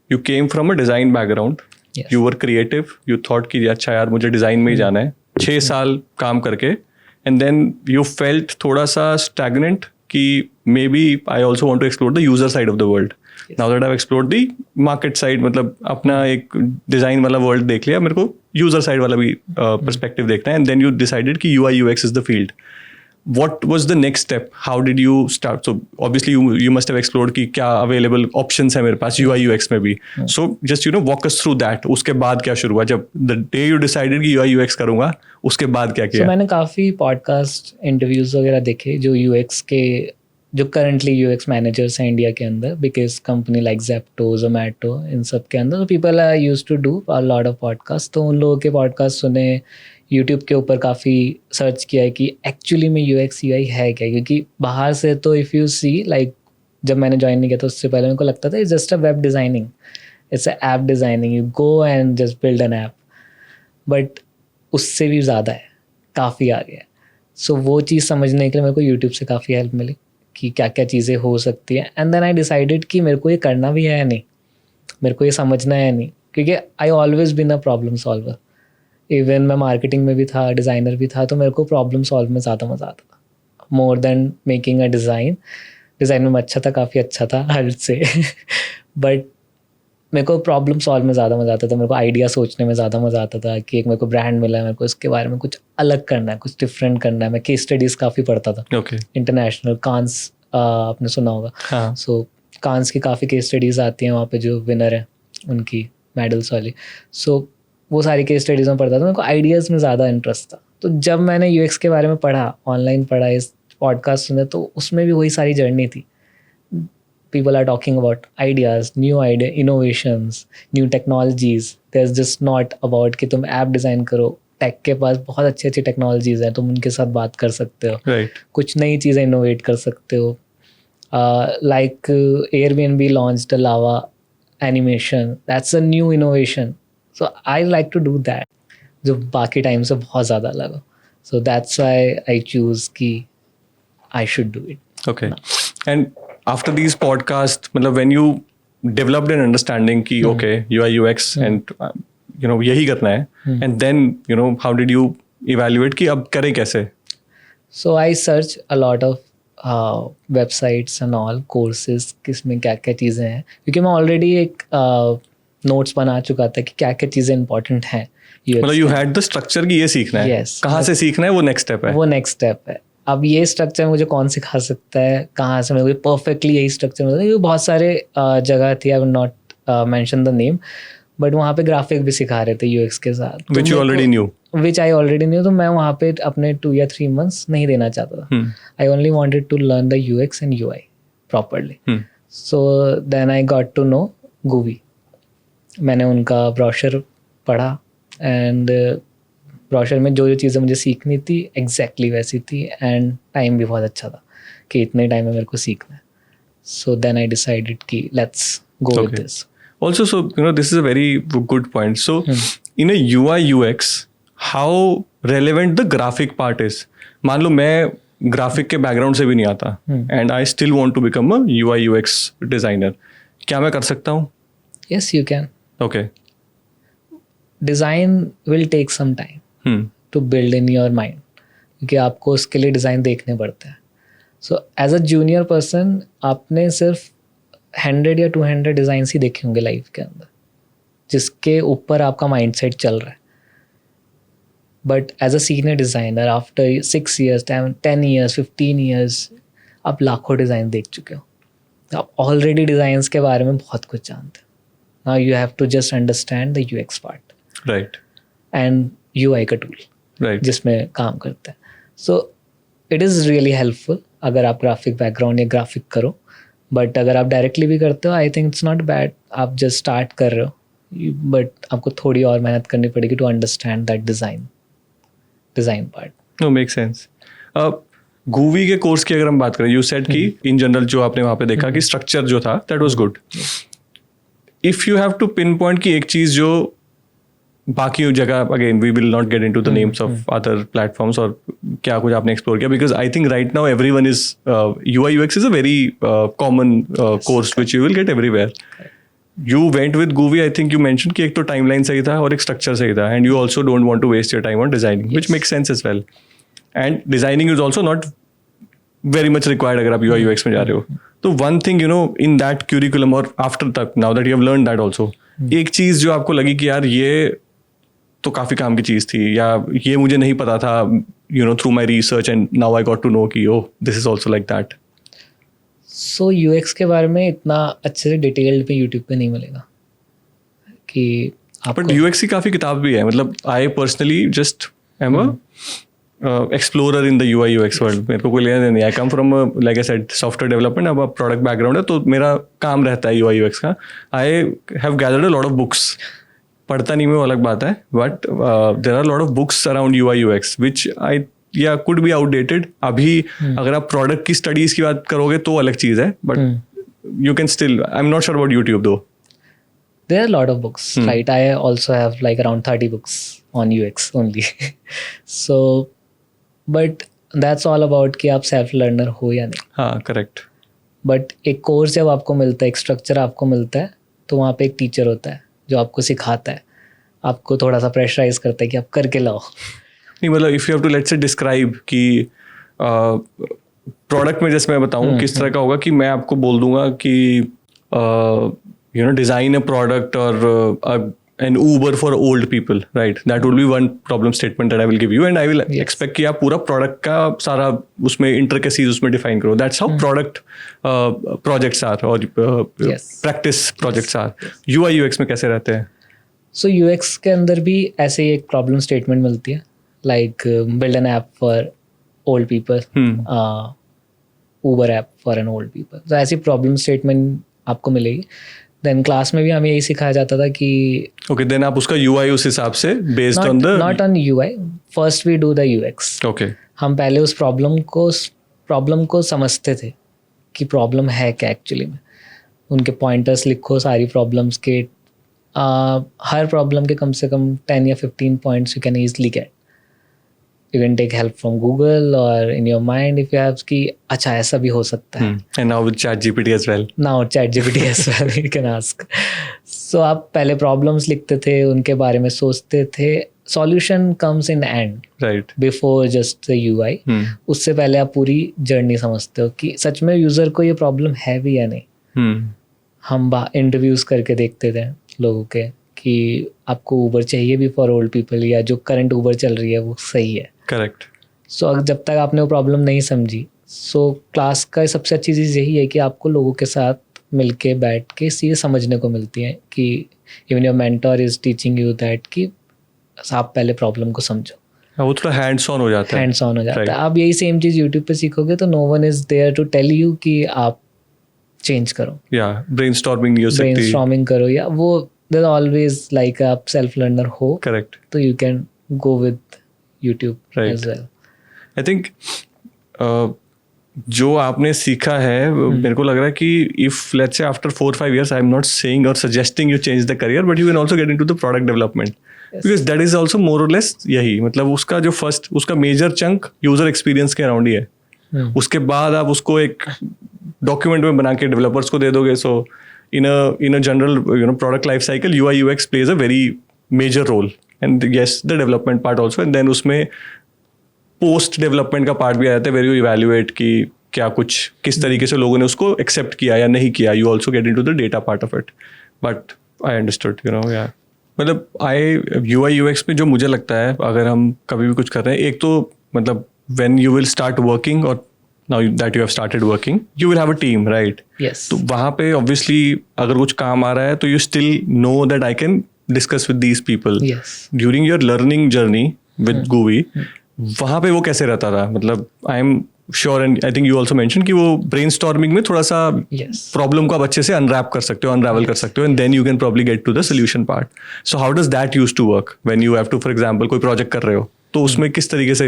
you came from a design background. Yes. You were creative. You thought कि अच्छा यार मुझे डिज़ाइन में ही जाना है. 6 साल काम करके, and then you felt थोड़ा सा stagnant कि maybe I also want to explore the user side of the world. Yes. Now that I've explored the market side, मतलब अपना एक डिज़ाइन वाला वर्ल्ड देख लिया, मेरे को यूज़र साइड वाला भी perspective देखना है, and then you decided कि UI UX is the field. What was the next step? How did you start? So obviously you must have explored कि क्या available options है मेरे पास UI UX में भी. So just walk us through that. उसके बाद क्या शुरू हुआ जब the day you decided कि UI UX करूँगा, उसके बाद क्या किया? So मैंने काफ़ी पॉडकास्ट इंटरव्यूज़ वगैरह देखे जो UX के, जो करंटली UX मैनेजर्स हैं इंडिया के अंदर, because company like Zepto, Zomato, इन सब के अंदर people are used to do a lot of podcast. तो उन लोगों के पॉडकास्ट सुने, यूट्यूब के ऊपर काफ़ी सर्च किया है कि एक्चुअली में UX UI है क्या, क्योंकि बाहर से तो इफ़ यू सी लाइक जब मैंने ज्वाइन नहीं किया तो उससे पहले मेरे को लगता था it's just a web designing, it's a app designing, you go and just build an app. But उससे भी ज़्यादा है, काफ़ी आगे है. सो वो चीज़ समझने के लिए मेरे को यूट्यूब से काफ़ी हेल्प मिली कि क्या क्या चीज़ें हो सकती हैं. एंड देन आई डिसाइडेड कि मेरे को ये करना भी है या नहीं, मेरे को ये समझना है या नहीं, क्योंकि I always been a problem solver. Even मैं मार्केटिंग में भी था, डिज़ाइनर भी था, तो मेरे को प्रॉब्लम सॉल्व में ज़्यादा मज़ा आता था, more than making a design. Design में मैं अच्छा था, काफ़ी अच्छा था हद से, बट मेरे को प्रॉब्लम सॉल्व में ज़्यादा मज़ा आता था. मेरे को आइडिया सोचने में ज़्यादा मज़ा आता था कि एक मेरे को ब्रांड मिला है, मेरे को इसके बारे में कुछ अलग करना है, कुछ डिफरेंट करना है. मैं केस स्टडीज़ काफ़ी पढ़ता था. Okay. इंटरनेशनल कांस आपने सुना होगा. हाँ. सो कांस की काफ़ी केस स्टडीज़ आती हैं वहाँ पे, जो विनर है उनकी मेडल्स वाली. सो वो सारी केस स्टडीज़ में पढ़ता था. मेरे को आइडियाज़ में ज़्यादा इंटरेस्ट था. तो जब मैंने UX के बारे में पढ़ा, ऑनलाइन पढ़ा, इस पॉडकास्ट सुने, तो उसमें भी वही सारी जर्नी थी. People are talking about ideas, new idea, innovations, new technologies. There's just not about कि तुम ऐप डिज़ाइन करो. टेक के पास बहुत अच्छी अच्छी टेक्नोलॉजीज़ हैं, तुम उनके साथ बात कर सकते हो, Right. कुछ नई चीज़ें इनोवेट कर सकते हो. Like Airbnb launched a Lava animation. That's a new innovation. So I like to do that, जो बाकी टाइम से बहुत ज़्यादा अलग हो. So that's why I choose कि I should do it. Okay. And after these podcasts, मतलब when you developed an understanding कि okay UI UX and यही करना है, and then how did you evaluate कि अब करें कैसे? So I search a lot of websites and all courses, किसमें क्या क्या चीज़ें हैं, क्योंकि मैं ऑलरेडी एक नोट्स बना चुका था कि क्या क्या चीज़ें इंपॉर्टेंट हैं. UX मतलब यू हैड द स्ट्रक्चर कि ये सीखना है, Yes. कहाँ से सीखना है वो नेक्स्ट स्टेप है. वो नेक्स्ट स्टेप है. अब ये स्ट्रक्चर मुझे कौन सिखा सकता है, कहाँ से मुझे परफेक्टली यही स्ट्रक्चर मिलता है, क्योंकि बहुत सारे जगह थी, I will not mention the name, but वहाँ पे ग्राफिक भी सिखा रहे थे यूएक्स के साथ, Which you already knew. Which I already knew. तो मैं वहाँ पे अपने 2 या 3 months नहीं देना चाहता था. I only wanted to learn the UX and UI properly. So then I got to know GUVI. मैंने उनका ब्रोशर पढ़ा एंड ब्रोशर में जो जो चीज़ें मुझे सीखनी थी एग्जैक्टली वैसी थी, एंड टाइम भी बहुत अच्छा था कि इतने टाइम में मेरे को सीखना है. सो देन आई डिसाइडेड कि let's go with this. Also, so this is a very good point. So, in a UI UX, how relevant the graphic part is. मान लो मैं ग्राफिक के बैकग्राउंड से भी नहीं आता and I still want to become a UI UX designer, क्या मैं कर सकता हूँ? Yes, you can. Okay. Design will take some time to build in your mind, क्योंकि आपको उसके लिए डिज़ाइन देखने पड़ते हैं. So as a junior person आपने सिर्फ 100 या 200 डिज़ाइंस ही देखे होंगे लाइफ के अंदर, जिसके ऊपर आपका माइंडसेट चल रहा है. But as a senior designer after 6 years, 10 years, 15 years, आप लाखों डिज़ाइन देख चुके हो. आप ऑलरेडी डिज़ाइंस के बारे में बहुत कुछ जानते हो. Now you have to just understand the UX part Right. And UI का टूल Right. जिसमें काम करता है. So it is really helpful अगर आप ग्राफिक बैकग्राउंड या ग्राफिक करो. बट अगर आप डायरेक्टली भी करते हो, I think it's not bad. आप जस्ट स्टार्ट कर रहे हो, बट आपको थोड़ी और मेहनत करनी पड़ेगी to understand that design part. No, makes sense. GUVI के कोर्स की अगर हम बात करें, यू सेड कि इन जनरल जो आपने वहाँ पे देखा कि स्ट्रक्चर जो था that was good. If you have to pinpoint की एक चीज़ जो बाकी जगह, again we will not get into the names of other platforms और क्या कुछ आपने एक्सप्लोर किया, because I think right now everyone is UI UX is a very common course which you will get everywhere. You went with GUVI, I think you mention कि एक तो timeline सही था और एक स्ट्रक्चर सही था, and you also don't want to waste your time on designing, which makes sense as well. And designing is also not very much required अगर आप UI UX में जा रहे हो. तो one thing in that curriculum और after तक, now that you have learn that also, एक चीज़ जो आपको लगी कि यार ये तो काफ़ी काम की चीज़ थी, या ये मुझे नहीं पता था, through my research and now I got to know कि oh this is also like that. So UX के बारे में इतना अच्छे से डिटेल्ड पे यूट्यूब पे नहीं मिलेगा कि बट UX की काफ़ी किताब भी है. मतलब I personally just am explorer in the UI UX world. मेरे को कोई लेना नहीं. I come from like I said software development, अब प्रोडक्ट बैकग्राउंड है, तो मेरा काम रहता है UI UX का. I have gathered a lot of books. पढ़ता नहीं मैं, वो अलग बात है, but there are lot of books around UI UX which I या कुड बी आउटडेटेड. अभी अगर आप प्रोडक्ट की स्टडीज की बात करोगे तो अलग चीज़ है, but you can still, I am not sure about YouTube दो. there are a lot of books, right? I also have like around 30 books on UX only. So but that's all about कि आप self learner हो या नहीं. हाँ, correct. But एक course जब आपको मिलता है, एक स्ट्रक्चर आपको मिलता है, तो वहाँ पे एक टीचर होता है जो आपको सिखाता है, आपको थोड़ा सा प्रेशराइज करता है कि आप करके लाओ. नहीं मतलब if you have to let's say describe कि प्रोडक्ट में जैसे मैं बताऊँ किस तरह का होगा, कि मैं आपको बोल दूंगा कि डिज़ाइन अ प्रोडक्ट और an Uber for old people, right? That would be one problem statement that I will give you, and I will expect कि आप पूरा product का सारा उसमें intricacies उसमें define करो. That's how product projects are और practice projects are. UI UX में कैसे रहते हैं? So UX के अंदर भी ऐसे ही एक problem statement मिलती है, like build an app for old people, Uber app for an old people. So ऐसी problem statement आपको मिलेगी. देन क्लास में भी हमें यही सिखाया जाता था कि ओके, देन आप उसका UI उस हिसाब से based on the, not on UI, first we do the UX. Okay, हम पहले उस प्रॉब्लम को समझते थे कि प्रॉब्लम है क्या एक्चुअली में. उनके पॉइंटर्स लिखो सारी प्रॉब्लम्स के, हर प्रॉब्लम के कम से कम 10 या 15 points you can easily get. You can take help from Google or in your mind if you have कि अच्छा ऐसा भी हो सकता है. And now with ChatGPT as well. Now ChatGPT as well you can ask. So आप पहले problems लिखते थे, उनके बारे में सोचते थे. Solution comes in end. Right. Before just the UI. उससे पहले आप पूरी जर्नी समझते हो कि सच में यूज़र को ये प्रॉब्लम है भी या नहीं. हम इंटरव्यूज़ करके देखते थे लोगों के कि आपको ऊबर चाहिए भी फॉर ओल्ड पीपल, या जो करंट ऊबर चल रही है वो सही है. करेक्ट. सो जब तक आपने वो प्रॉब्लम नहीं समझी, सो क्लास का सबसे अच्छी चीज़ यही है कि आपको लोगों के साथ मिलके बैठ के चीज़ें समझने को मिलती हैं कि even your mentor is teaching you that कि आप पहले प्रॉब्लम को समझो. वो थोड़ा हैंड्स ऑन हो जाता है. हैंड्स ऑन हो जाता Right. है. आप यही सेम चीज़ यूट्यूब पे सीखोगे तो no one is there to tell you कि आप चेंज करो, या ब्रेनस्टॉर्मिंग नहीं हो सकती. ब्रेनस्टॉर्मिंग करो, या वो देयर ऑलवेज लाइक आप सेल्फ लर्नर हो करेक्ट. तो you can go with YouTube Right. As well. I think जो आपने सीखा है मेरे को लग रहा है कि if let's say after 4-5 years, I am not saying और suggesting you change the career, but you can also get into the product development, because that is also more और लेस यही, मतलब उसका जो फर्स्ट उसका मेजर चंक यूजर एक्सपीरियंस के around ही है. उसके बाद आप उसको एक डॉक्यूमेंट में बना के डेवलपर्स को दे दोगे. So in a general product life cycle UI UX plays a very major role, and yes the development part also, and then उसमें पोस्ट डेवलपमेंट का पार्ट भी आ जाता है, वेर यू इवैल्यूएट कि क्या कुछ किस तरीके से लोगों ने उसको एक्सेप्ट किया या नहीं किया. You also get into the data part of it. But I understood या मतलब UI UX में जो मुझे लगता है अगर हम कभी भी कुछ कर रहे हैं, एक तो मतलब when you will start working or now that you have started working, you will have a team, right? Yes. तो वहाँ पे obviously अगर कुछ काम आ रहा है तो you still know that I can discuss with these people. Yes. During your learning journey with Gooey, वहाँ पे वो कैसे रहता था? मतलब I am sure and I think you also mentioned कि वो brainstorming में थोड़ा सा Yes. प्रॉब्लम को आप अच्छे से अनरैप कर सकते हो, अनरावल कर सकते हो, and then you can probably get to the solution part. So how does that use to work when you have to, for example कोई प्रोजेक्ट कर रहे हो तो उसमें किस तरीके से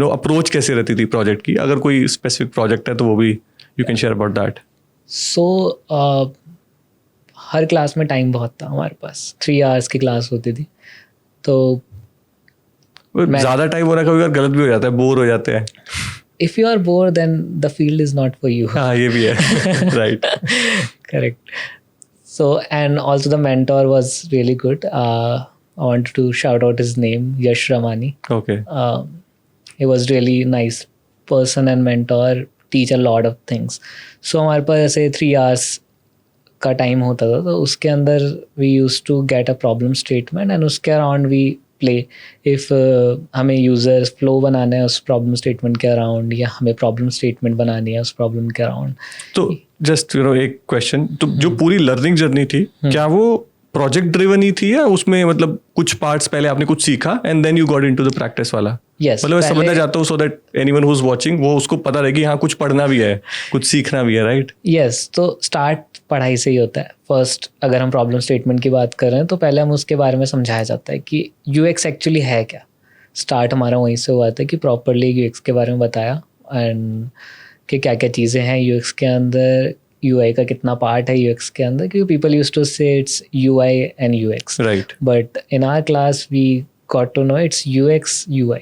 अप्रोच कैसे रहती थी प्रोजेक्ट की? अगर कोई स्पेसिफिक प्रोजेक्ट है तो वो भी you can share about that. So her class में टाइम बहुत था हमारे पास. 3 hours की क्लास होती थी, तो ज़्यादा टाइम हो रहा है, कभी बार गलत भी हो जाता है, बोर हो जाते हैं. if you are bored then the field is not for you. हाँ ये भी है. Right. Correct. So and also the mentor was really good. I wanted to shout out his name, Yash Ramani. Okay. He was really nice person and mentor, teach a lot of things. So हमारे पास ऐसे 3 hours का time होता था, तो उसके अंदर we used to get a problem statement and उसके around we play. if हमें यूज़र फ्लो बनाना है उस प्रॉब्लम स्टेटमेंट के अराउंड, या हमें प्रॉब्लम स्टेटमेंट बनानी है उस प्रॉब्लम के अराउंड. तो जस्ट एक क्वेश्चन, तो जो पूरी लर्निंग जर्नी थी क्या वो प्रोजेक्ट ड्रिवन ही थी, या उसमें मतलब कुछ पार्ट्स पहले आपने कुछ सीखा and then you got into the practice वाला? Yes, मतलब मैं समझना चाहता हूँ so that anyone who is watching वो उसको पता रहे कि हाँ कुछ पढ़ना भी है, कुछ सीखना भी है, राइट? यस. तो स्टार्ट पढ़ाई से ही होता है. फर्स्ट अगर हम प्रॉब्लम स्टेटमेंट की बात कर रहे हैं तो पहले हम उसके बारे में समझाया जाता है कि UX एक्चुअली है क्या. स्टार्ट हमारा वहीं से हुआ था कि प्रॉपरली UX के बारे में बताया, एंड कि क्या क्या चीज़ें हैं UX के अंदर, UI का कितना पार्ट है UX के अंदर, क्योंकि people used to say it's UI and UX, right. But in our class we got to know it's UX UI.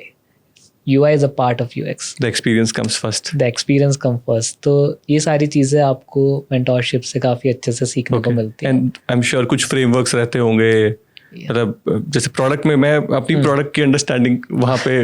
UI is a part of UX. The experience comes first. The experience come first. तो ये सारी चीज़ें आपको mentorship से काफ़ी अच्छे से सीखने को मिलती हैं. एंड आई एम श्योर कुछ फ्रेमवर्क्स रहते होंगे, मतलब जैसे प्रोडक्ट में मैं अपनी प्रोडक्ट की अंडरस्टैंडिंग वहाँ पे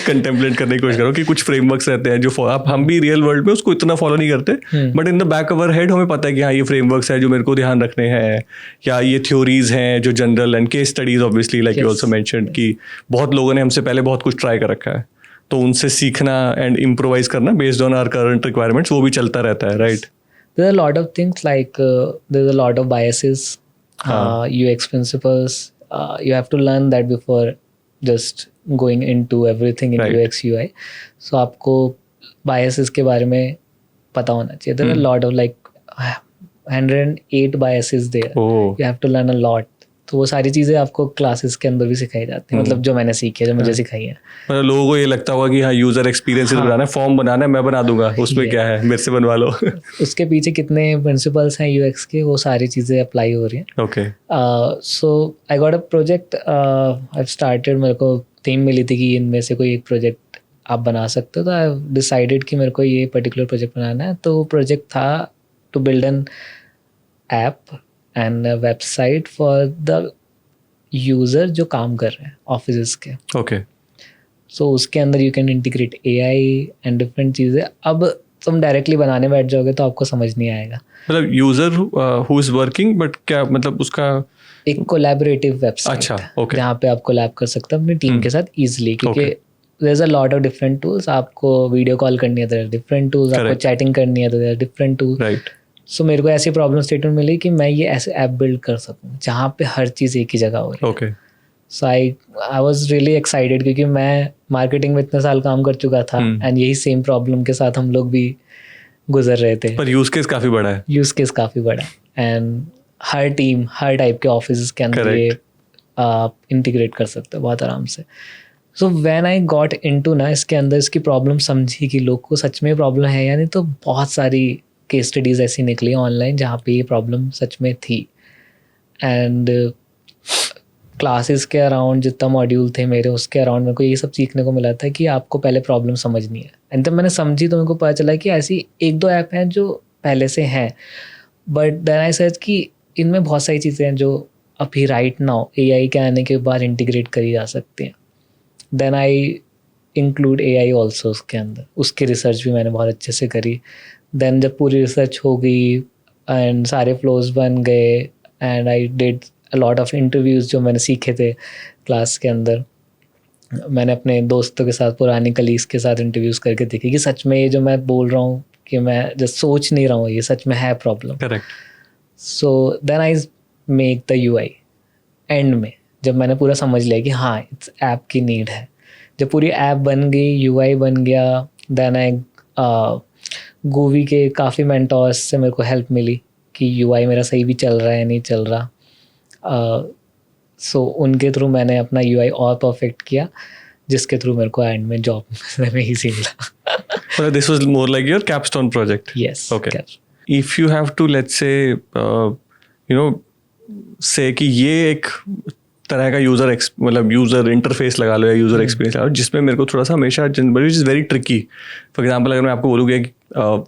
कंटेम्पलेट करने की कोशिश करूँ कि कुछ फ्रेमवर्क्स रहते हैं जो आप हम भी रियल वर्ल्ड में उसको इतना फॉलो नहीं करते, but in the back our head हमें पता है कि हाँ ये फ्रेमवर्क्स है जो मेरे को ध्यान रखने हैं, या ये थ्योरीज हैं जो general, and case studies obviously like you also mentioned कि बहुत लोगों ने हमसे पहले बहुत कुछ ट्राई कर रखा है, तो उनसे सीखना एंड इम्प्रोवाइज करना based on our current requirements वो भी चलता रहता है, right? There are a lot of things like there's a lot of biases, UX principles. You have to learn that before just going into everything in Right. UX UI. So आपको biases के बारे में पता होना चाहिए. There are a lot of like 108 biases there. Oh. You have to learn a lot. तो वो सारी चीज़ें आपको क्लासेस के अंदर भी सिखाई जाती हैं, मतलब जो मैंने सीखी है, जो मुझे सिखाई है. मतलब लोगों को ये लगता होगा कि हाँ यूजर एक्सपीरियंस बनाना है, फॉर्म बनाना है, मैं बना दूंगा, उसमें क्या है मेरे से बनवा लो. उसके पीछे कितने प्रिंसिपल्स हैं UX के, वो सारी चीज़ें अप्लाई हो रही हैं. Okay. So I got a project. I started, मेरे को थीम मिली थी कि इनमें से कोई एक प्रोजेक्ट आप बना सकते हो, तो आई डिसाइडेड कि मेरे को ये पर्टिकुलर प्रोजेक्ट बनाना है. तो वो प्रोजेक्ट था to build an app and website for the user जो काम कर रहे हैं ऑफिस के. ओके. सो उसके अंदर you can integrate AI and different चीज़ें. अब तुम डायरेक्टली बनाने बैठ जाओगे तो आपको समझ नहीं आएगा. मतलब user who is working, but क्या मतलब उसका एक कोलैबोरेटिव वेबसाइट. अच्छा, okay. जहाँ पे आप कोलैब कर सकते हो अपनी टीम के साथ इजीली, क्योंकि Okay. There is a lot of different tools. आपको वीडियो कॉल करनी है तो डिफरेंट टूल्स, आपको Correct. चैटिंग करनी है तो डिफरेंट टूल्स. राइट. सो मेरे को ऐसी प्रॉब्लम स्टेटमेंट मिली कि मैं ये ऐसे ऐप बिल्ड कर सकूँ जहाँ पे हर चीज़ एक ही जगह हो रही है. Okay. So I was really excited, क्योंकि मैं मार्केटिंग में इतने साल काम कर चुका था एंड यही सेम प्रॉब्लम के साथ हम लोग भी गुजर रहे थे. पर यूज केस काफी बड़ा है. यूज केस काफ़ी बड़ा है and her team, her type के ऑफिस के अंदर ये आप इंटीग्रेट कर सकते हो बहुत आराम से. So when I got into ना इसके अंदर इसकी प्रॉब्लम समझी कि लोग को सच में प्रॉब्लम है या नहीं, तो बहुत सारी केस स्टडीज़ ऐसी निकली ऑनलाइन जहाँ पे ये प्रॉब्लम सच में थी. एंड क्लासेस के अराउंड जितना मॉड्यूल थे मेरे, उसके अराउंड मेरे को ये सब सीखने को मिला था कि आपको पहले प्रॉब्लम समझनी है. एंड जब मैंने समझी तो मेरे को पता चला कि ऐसी एक दो ऐप हैं जो पहले से हैं, बट देन आई सर्च कि इनमें बहुत सारी चीज़ें हैं जो अभी राइट नाउ AI के आने के बाद इंटीग्रेट करी जा सकती हैं. Then I include AI also उसके अंदर. उसकी रिसर्च भी मैंने बहुत अच्छे से करी. देन जब पूरी रिसर्च हो गई एंड सारे फ्लोज बन गए and I did a lot of interviews जो मैंने सीखे थे क्लास के अंदर. मैंने अपने दोस्तों के साथ, पुरानी कलीग्स के साथ इंटरव्यूज़ करके देखे कि सच में ये जो मैं बोल रहा हूँ कि मैं जस्ट सोच नहीं रहा हूँ, ये सच में है problem. Correct. So then I make the UI. End में जब मैंने पूरा समझ लिया कि हाँ इट्स ऐप की नीड है, जब पूरी ऐप बन गई, UI बन गया, देन आई गूवी के काफ़ी मेंटोर्स से मेरे को हेल्प मिली कि UI मेरा सही भी चल रहा है नहीं चल रहा. सो उनके थ्रू मैंने अपना UI और परफेक्ट किया, जिसके थ्रू मेरे को एंड में जॉब में ईजी मिला. This was more like your capstone project. Yes. Okay. If you have to, let's say, say कि ये एक तरह का यूज़र इंटरफेस लगा लो या यूज़र एक्सपीरियंस लगा लो जिसमें मेरे को थोड़ा सा हमेशा which is very tricky. For example अगर मैं आपको बोलूँगा कि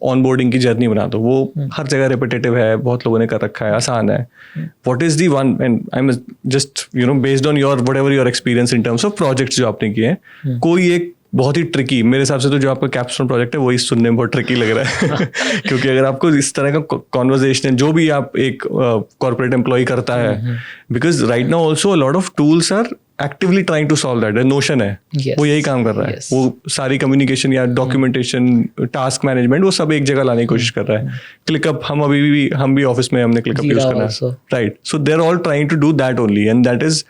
ऑन बोर्डिंग की जर्नी बना दो, वो हर जगह रिपीटेटिव है, बहुत लोगों ने कर रखा है, आसान है. What is the one, and I am just based on your what ever your experience in terms of projects जो आपने किए हैं, कोई एक बहुत ही ट्रिकी, मेरे हिसाब से तो जो आपका कैप्स्टोन प्रोजेक्ट है वही सुनने में बहुत ट्रिकी लग रहा है क्योंकि अगर आपको इस तरह का कॉन्वर्जेशन जो भी आप एक कॉर्पोरेट एम्प्लॉय करता है, because right now also lot of tools are actively trying to solve that. Notion है, वो यही काम कर रहा है. वो सारी कम्युनिकेशन या डॉक्यूमेंटेशन, टास्क मैनेजमेंट, वो सब एक जगह लाने की कोशिश कर रहा है. क्लिकअप हम भी ऑफिस में हमने क्लिकअप यूज करना है, right. So they are all trying to do that only, and that is,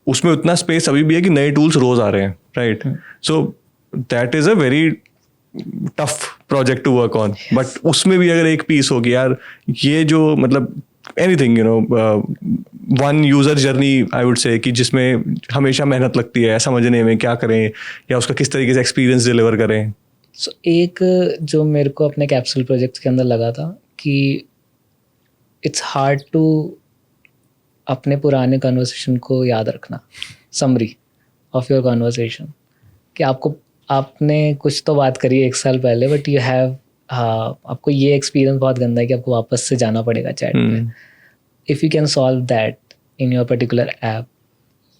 उसमें उतना स्पेस अभी भी है कि नए टूल्स रोज आ रहे हैं, right. So that is a very tough project to work on. But उसमें भी अगर एक पीस होगी यार, ये जो मतलब anything one user journey I would से, कि जिसमें हमेशा मेहनत लगती है समझने में क्या करें या उसका किस तरीके से एक्सपीरियंस डिलीवर करें. सो एक जो मेरे को अपने कैप्सूल प्रोजेक्ट्स के अंदर लगा था कि इट्स हार्ड टू अपने पुराने कन्वर्सेशन को याद रखना, समरी ऑफ योर कन्वर्सेशन, कि आपने कुछ तो बात करी है 1 साल पहले, बट यू हैव आपको ये एक्सपीरियंस बहुत गंदा है कि आपको वापस से जाना पड़ेगा चैट पे. If you can solve that in your particular app,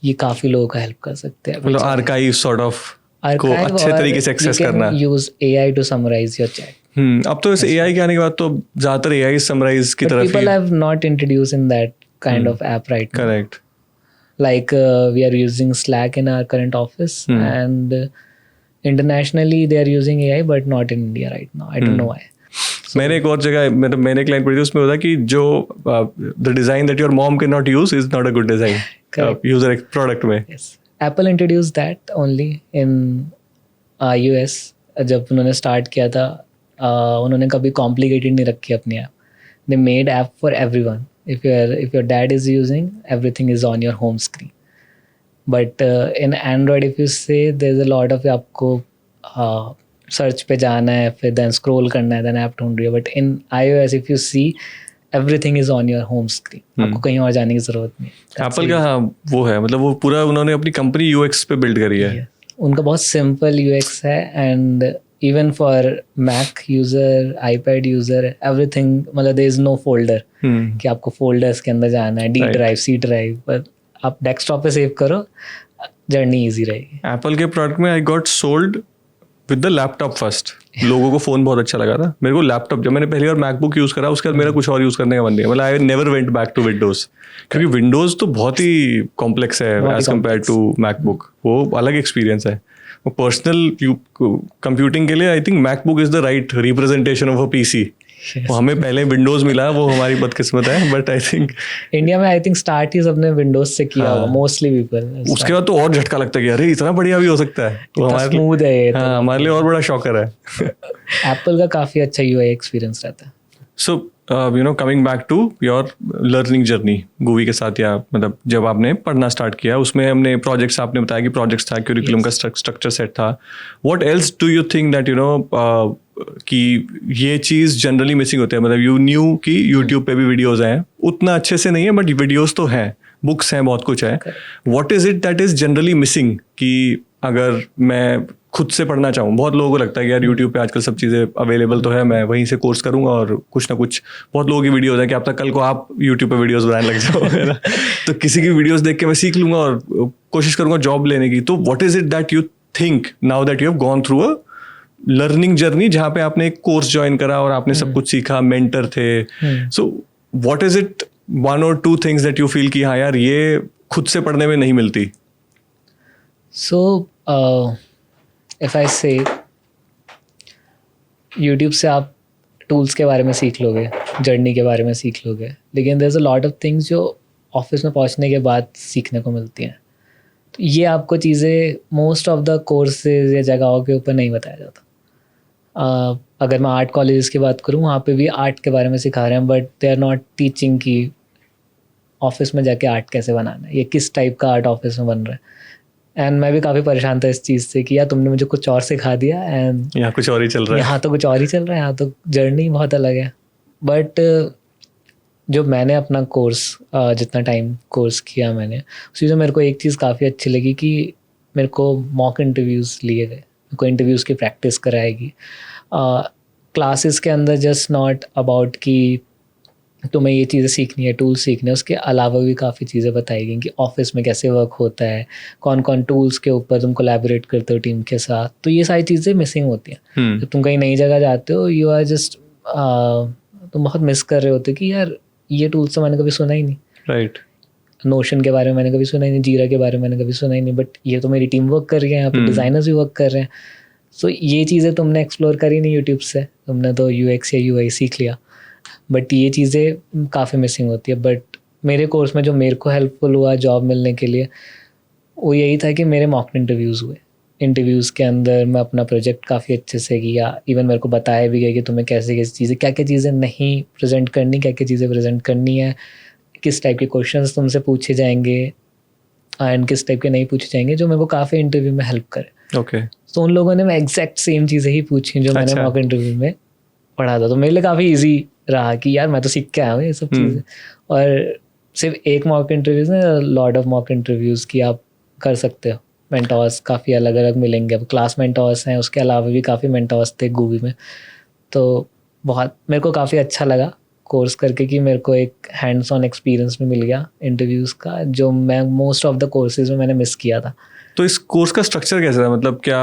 ये काफ़ी लोगों का हेल्प कर सकते हैं. मतलब आर्काइव सॉर्ट ऑफ को अच्छे तरीके से एक्सेस करना. Use AI to summarize your chat. अब तो वैसे AI के आने के बाद तो ज़्यादातर AI समराइज की तरफ people have not introduced in that kind of app right now. Correct. Like we are using Slack in our current office, and internationally they are using AI, but not in India right now. I don't know why. मैंने एक और जगह मैंने client पढ़ी थी, उसमें होता कि जो the design that your mom can not use is not a good design user product में. Yes. Apple introduced that only in US. जब उन्होंने स्टार्ट किया था, उन्होंने कभी कॉम्प्लिकेटेड नहीं रखी अपनी app. They made app for everyone. If your dad is using, everything is on your home screen. But in Android, if you say, there's a lot of आपको search पे जाना है, फिर then scroll करना है, then app ढूंढ रही है. But in iOS, if you see, everything is on your home screen. आपको कहीं और जाने की जरूरत नहीं. Apple का हाँ वो है, मतलब वो पूरा उन्होंने अपनी कंपनी UX पे बिल्ड करी है. उनका बहुत सिंपल UX है, and even for Mac user, iPad user, everything, मतलब there is no folder कि आपको folders के अंदर जाना है, D drive, C drive, पर आप डेस्कटॉप पे सेव करो, जर्नी इजी रहेगी. Apple के प्रोडक्ट में I got sold with the laptop first लोगों को फ़ोन बहुत अच्छा लगा था. मेरे को लैपटॉप जब मैंने पहली बार मैकबुक यूज़ करा उसके बाद मेरा कुछ और यूज़ करने का मन नहीं है. मतलब I never went back to Windows, क्योंकि विंडोज़ तो बहुत ही कॉम्प्लेक्स है एज कम्पेयर टू मैकबुक. वो अलग एक्सपीरियंस है. वो पर्सनल कंप्यूटिंग के लिए I think MacBook is the right representation of a PC. वो हमें पहले विंडोज़ मिला, वो हमारी बदकिस्मत है. बट आई थिंक इंडिया में आई थिंक स्टार्ट ही सबने विंडोज से किया होगा मोस्टली पीपल. उसके बाद तो और झटका लगता है कि अरे इतना बढ़िया भी हो सकता है. तो हमारे स्मूथ है ये. हाँ, हमारे लिए और बड़ा शॉकर है. एप्पल का काफी अच्छा यूआई एक्सपीरियंस रहता है. So coming back to your learning journey Guvi के साथ, या मतलब जब आपने पढ़ना स्टार्ट किया उसमें हमने प्रोजेक्ट्स, आपने बताया कि प्रोजेक्ट्स था, क्यूरिकुलम का स्ट्रक्चर सेट था. What else do you think that कि ये चीज़ जनरली मिसिंग होती है? मतलब यू न्यू कि यूट्यूब पे भी वीडियोज़ हैं, उतना अच्छे से नहीं है बट वीडियोज़ तो हैं, बुक्स हैं, बहुत कुछ है. What is it that is generally missing कि अगर मैं खुद से पढ़ना चाहूँ? बहुत लोगों को लगता है कि यार यूट्यूब पे आजकल सब चीज़ें अवेलेबल तो है, मैं वहीं से कोर्स करूँगा और कुछ ना कुछ. बहुत लोगों की वीडियोज़ है कि अब तक कल को आप यूट्यूब पे वीडियोज़ बनाने लग जाओ, है ना. तो किसी की वीडियोज़ देख के मैं सीख लूँगा और कोशिश करूँगा जॉब लेने की. तो what is it that you think now that you have gone through a learning journey जहाँ पे आपने एक कोर्स ज्वाइन करा और आपने सब कुछ सीखा, मेंटर थे. So what is it 1 or 2 things that you feel कि हाँ यार ये खुद से पढ़ने में नहीं मिलती? So, if I say YouTube से आप टूल्स के बारे में सीख लोगे, जर्नी के बारे में सीख लोगे, लेकिन there's a lot of things जो ऑफिस में पहुंचने के बाद सीखने को मिलती हैं. तो ये आपको चीज़ें मोस्ट ऑफ द कोर्सेज या जगहों के ऊपर नहीं बताया जाता. अगर मैं आर्ट कॉलेजेस की बात करूँ, वहाँ पे भी आर्ट के बारे में सिखा रहे हैं, but they are not teaching कि ऑफिस में जाके आर्ट कैसे बनाना है, ये किस टाइप का आर्ट ऑफिस में बन रहा है. एंड मैं भी काफ़ी परेशान था इस चीज़ से कि यार तुमने मुझे कुछ और सिखा दिया एंड यहाँ कुछ और ही चल रहा है. यहाँ तो कुछ और ही चल रहा है, यहाँ तो जर्नी बहुत अलग है. बट जो मैंने अपना कोर्स जितना टाइम कोर्स किया मैंने, उसी में मेरे को एक चीज़ काफ़ी अच्छी लगी कि मेरे को मॉक इंटरव्यूज़ लिए गए, मेरे को इंटरव्यूज़ की प्रैक्टिस कराएगी. क्लासेस के अंदर जस्ट नॉट अबाउट कि तुम्हें ये चीज़ें सीखनी है, टूल्स सीखने, उसके अलावा भी काफ़ी चीज़ें बताई गई कि ऑफिस में कैसे वर्क होता है, कौन कौन टूल्स के ऊपर तुम कोलैबोरेट करते हो टीम के साथ. तो ये सारी चीज़ें मिसिंग होती हैं. जब तुम कहीं नई जगह जाते हो, यू आर जस्ट तुम बहुत मिस कर रहे होते कि यार ये टूल्स तो मैंने कभी सुना ही नहीं. राइट. नोशन के बारे में मैंने कभी सुना ही नहीं, जीरा के बारे में मैंने कभी सुना ही नहीं, बट ये तो मेरी टीम वर्क कर रही है, यहाँ पे डिज़ाइनर्स भी वर्क कर रहे हैं. सो ये चीज़ें तुमने एक्सप्लोर करी नहीं यूट्यूब से, तुमने तो UX या UI सीख लिया, बट ये चीज़ें काफ़ी मिसिंग होती है. बट मेरे कोर्स में जो मेरे को हेल्पफुल हुआ जॉब मिलने के लिए, वो यही था कि मेरे मॉक इंटरव्यूज़ हुए. इंटरव्यूज़ के अंदर मैं अपना प्रोजेक्ट काफ़ी अच्छे से किया. इवन मेरे को बताया भी गया कि तुम्हें कैसे कैसी चीज़ें, क्या क्या चीज़ें नहीं प्रेजेंट करनी, क्या क्या चीज़ें प्रेजेंट करनी है, किस टाइप के क्वेश्चंस तुमसे पूछे जाएंगे एंड किस टाइप के नहीं पूछे जाएंगे, जो मेरे को काफ़ी इंटरव्यू में हेल्प करे. ओके. तो उन लोगों ने मैं एग्जैक्ट सेम चीज़ें ही पूछी जो मैंने अच्छा. मॉक इंटरव्यू में पढ़ा था. तो मेरे लिए काफ़ी ईजी रहा कि यार मैं तो सीख के आया हूँ ये सब चीज़ें. और सिर्फ एक मॉक इंटरव्यूज़ में लॉट ऑफ मॉक इंटरव्यूज़ की आप कर सकते हो. मेंटोर्स काफ़ी अलग अलग मिलेंगे. अब क्लास मेंटोर्स हैं, उसके अलावा भी काफ़ी मेंटोर्स थे गूवी में. तो बहुत मेरे को काफ़ी अच्छा लगा कोर्स करके कि मेरे को एक हैंड्स ऑन एक्सपीरियंस भी मिल गया इंटरव्यूज़ का, जो मैं मोस्ट ऑफ द कोर्सेज में मैंने मिस किया था. तो इस कोर्स का स्ट्रक्चर कैसा था? मतलब क्या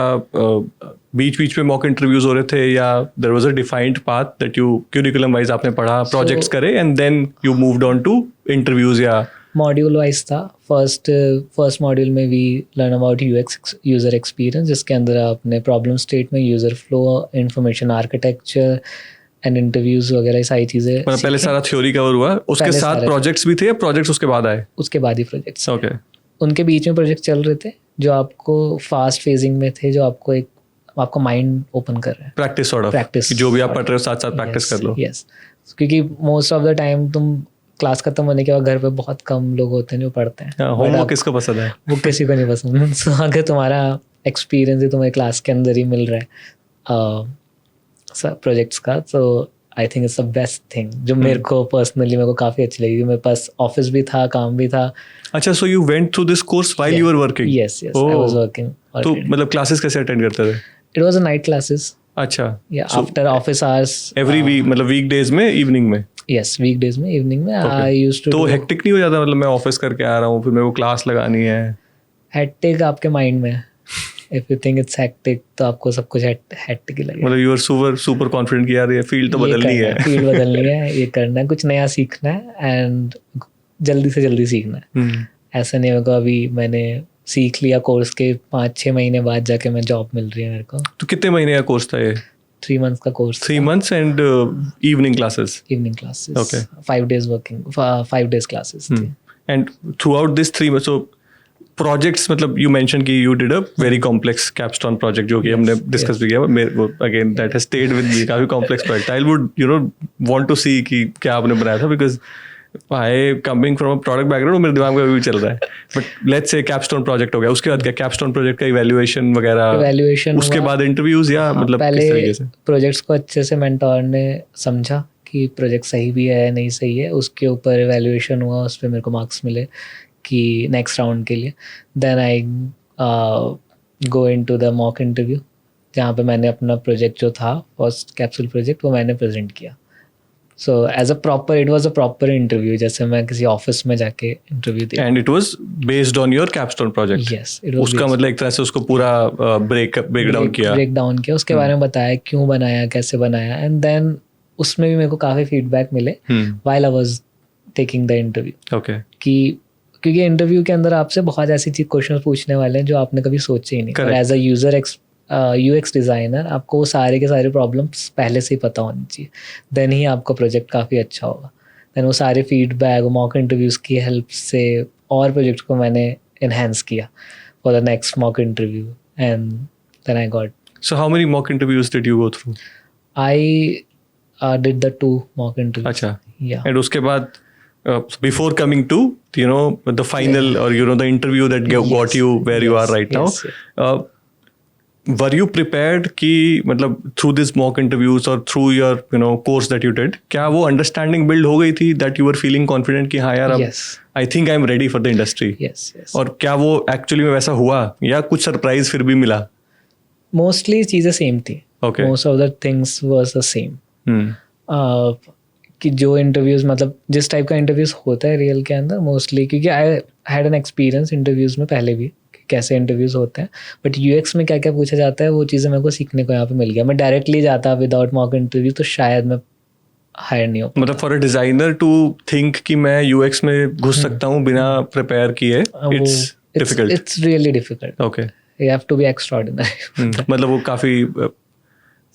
बीच बीच में मॉक इंटरव्यूज हो रहे थे, या there was a defined path that you curriculum wise आपने पढ़ा, प्रोजेक्ट्स करे and then you moved on to interviews? या मॉड्यूल वाइज था. फर्स्ट मॉड्यूल में we learn about UX user experience, जिसके अंदर आपने problem statement, user flow, information architecture and interviews वगैरह सारी चीज़ें. मतलब पहले सारा थ्योरी कवर हुआ, उसके साथ प्रोजेक्ट्स भी थे या प्रोजेक्ट्स उसके बाद आए? उसके बाद ही प्रोजेक्ट्स. ओके. उनके बीच में प्रोजेक्ट चल रहे थे जो आपको फास्ट फेजिंग में थे, जो आपको माइंड ओपन कर रहे हैं. प्रैक्टिस सॉर्ट ऑफ, प्रैक्टिस जो भी आप पढ़ रहे हो साथ साथ प्रैक्टिस कर लो. यस. क्योंकि मोस्ट ऑफ द टाइम तुम क्लास खत्म होने के बाद घर पे बहुत कम लोग होते हैं जो पढ़ते हैं. होमवर्क किसको पसंद है? वो किसी को नहीं पसंद. सो अगर तुम्हारा एक्सपीरियंस ही तुम्हें क्लास के अंदर ही मिल रहा है प्रोजेक्ट्स का, तो आई think it's the best thing, जो मेरे को पर्सनली मेरे को काफ़ी अच्छी लगी. मेरे पास ऑफिस भी था, काम भी था. अच्छा, so you went through this course while you were working? Yes, I was working. तो मतलब क्लासेस कैसे अटेंड करते थे? It was a night classes. अच्छा. या after office hours every week, मतलब वीकडेज में, इवनिंग में? यस, वीकडेज में, इवनिंग में. I used to. तो हेक्टिक नहीं हो जाता? मतलब मैं ऑफिस करके आ रहा हूँ, फिर मेरे को क्लास लगानी है. हेक्टिक आपके माइंड में है. If you think it's hectic तो आपको सब कुछ हेक्टिक ही लगेगा। मतलब you are super super confident कि यार ये फील्ड तो बदलनी है। फील्ड बदलनी है, ये करना है, कुछ नया सीखना है एंड जल्दी से जल्दी सीखना है। ऐसा नहीं होगा अभी मैंने सीख लिया कोर्स के 5-6 महीने बाद जाके मैं जॉब मिल रही है मेरे को। तो कितने महीने का कोर्स था ये? 3 months का course. 3 months and evening classes? Evening classes. Okay. 5 days working, 5 days classes थी। And throughout this 3 months, so projects, मतलब यू मेंशन कि you did a very complex capstone project जो कि हमने डिस्कस भी किया, वो again that has stayed with me, काफी complex project. I would want to see कि क्या आपने बनाया था, because I coming from a product background, मेरे दिमाग में अभी भी चल रहा है। But let's say capstone project हो गया, उसके बाद क्या कैपस्टोन प्रोजेक्ट का इवैल्यूएशन वगैरह, उसके बाद इंटरव्यूज या मतलब किस तरीके से? प्रोजेक्ट्स को अच्छे से मेंटोर ने समझा कि प्रोजेक्ट सही भी है नहीं सही है, उसके ऊपर इवैल्यूएशन हुआ, उस पर मेरे को मार्क्स मिले कि नेक्स्ट राउंड के लिए। Then I go into the mock interview, जहाँ पे मैंने अपना प्रोजेक्ट जो था फर्स्ट कैप्सूल प्रोजेक्ट वो मैंने प्रेजेंट किया। So as a proper, it was a proper interview, जैसे मैं किसी ऑफिस में जाके इंटरव्यू दिया। And it was based on your capstone project? Yes, it was. उसका मतलब एक तरह से उसको पूरा ब्रेक डाउन किया, उसके बारे में बताया क्यों बनाया, कैसे बनाया, एंड देन उसमें भी मेरे को काफ़ी फीडबैक मिले while I was taking the interview. Okay. कि क्योंकि इंटरव्यू के अंदर आपसे बहुत ऐसी चीज क्वेश्चन पूछने वाले हैं जो आपने कभी सोचे ही नहीं, और as a user UX designer आपको वो सारे के सारे प्रॉब्लम्स पहले से ही पता होनी चाहिए, देन ही आपका प्रोजेक्ट काफ़ी अच्छा होगा। देन वो सारे फीडबैक, मॉक इंटरव्यूज़ की हेल्प से और प्रोजेक्ट को मैंने इन्हेंस किया for the next mock interview, and then I got. So how many mock interviews did you go through? I did the 2 mock interviews. अच्छा, या एंड उसके बाद before coming to the final or the interview that got you where you are right now, were you prepared कि मतलब through this mock interviews or through your course that you did, क्या वो understanding build हो गई थी that you were feeling confident कि हाँ यार अब I think I'm ready for the industry? yes. और क्या वो actually में वैसा हुआ या कुछ सरप्राइज फिर भी मिला? मोस्टली चीज़ें सेम थी। Okay. Most of the things was the same. कि जो इंटरव्यूज़, मतलब जिस टाइप का इंटरव्यूज़ होता है रियल के अंदर मोस्टली, क्योंकि I had an experience interviews में पहले भी कि कैसे इंटरव्यूज़ होते हैं, बट यूएक्स में क्या क्या पूछा जाता है वो चीज़ें मेरे को सीखने को यहाँ पे मिल गया। मैं डायरेक्टली जाता विदाउट मॉक इंटरव्यू तो शायद मैं हायर नहीं हो। मतलब for a designer to think कि मैं यूएक्स में घुस सकता हूँ बिना प्रिपेयर किए, it's difficult. It's really difficult. Okay, you have to be extraordinary. मतलब वो काफ़ी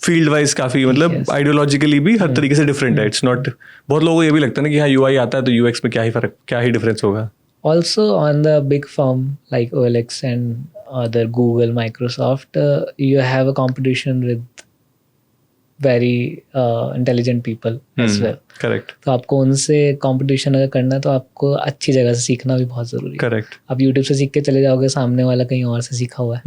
फील्ड वाइज काफ़ी मतलब आइडियोलॉजिकली भी हर तरीके से डिफरेंट है। इट्स नॉट, बहुत लोगों को ये भी लगता है ना कि हाँ यूआई आता है तो यूएक्स में क्या ही डिफरेंस होगा। Also on the big firm like OLX and other Google, Microsoft, you have a competition with very intelligent people as well. Correct. तो आपको उनसे competition अगर करना है तो आपको अच्छी जगह से सीखना भी बहुत ज़रूरी है। Correct. आप YouTube से सीख के चले जाओगे, सामने वाला कहीं और से सीखा हुआ है,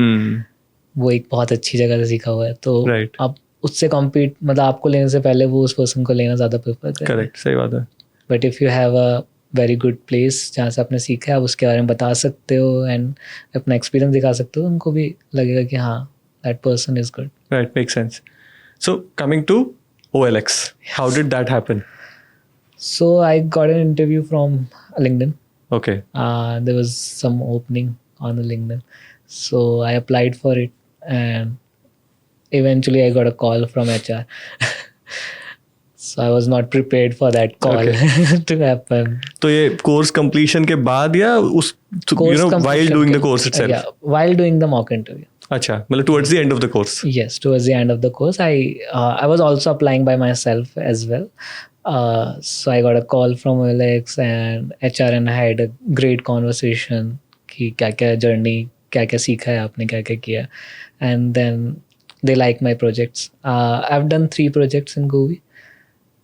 वो एक बहुत अच्छी जगह से सीखा हुआ है, तो आप उससे कॉम्पीट, मतलब आपको लेने से पहले वो उस पर्सन को लेना ज़्यादा प्रेफर करें। करेक्ट, सही बात है। But if you have a very good place जहाँ से आपने सीखा है, आप उसके बारे में बता सकते हो एंड अपना एक्सपीरियंस दिखा सकते हो, उनको भी लगेगा कि हाँ that person is good. Right, make sense. So coming to OLX, how did that happen? So I got an interview from LinkedIn. Okay. There was some opening on the LinkedIn, so I applied for it and eventually I got a call from HR. So I was not prepared for that call to happen. तो ये course completion के बाद या उस while doing the course itself? Yeah, while doing the mock interview. अच्छा, मतलब towards the end of the course? Yes, towards the end of the course. I was also applying by myself as well. So I got a call from OLX and HR and I had a great conversation कि क्या क्या journey, क्या क्या सीखा है आपने, क्या क्या किया, and then they like my projects. I've done 3 projects in Govi,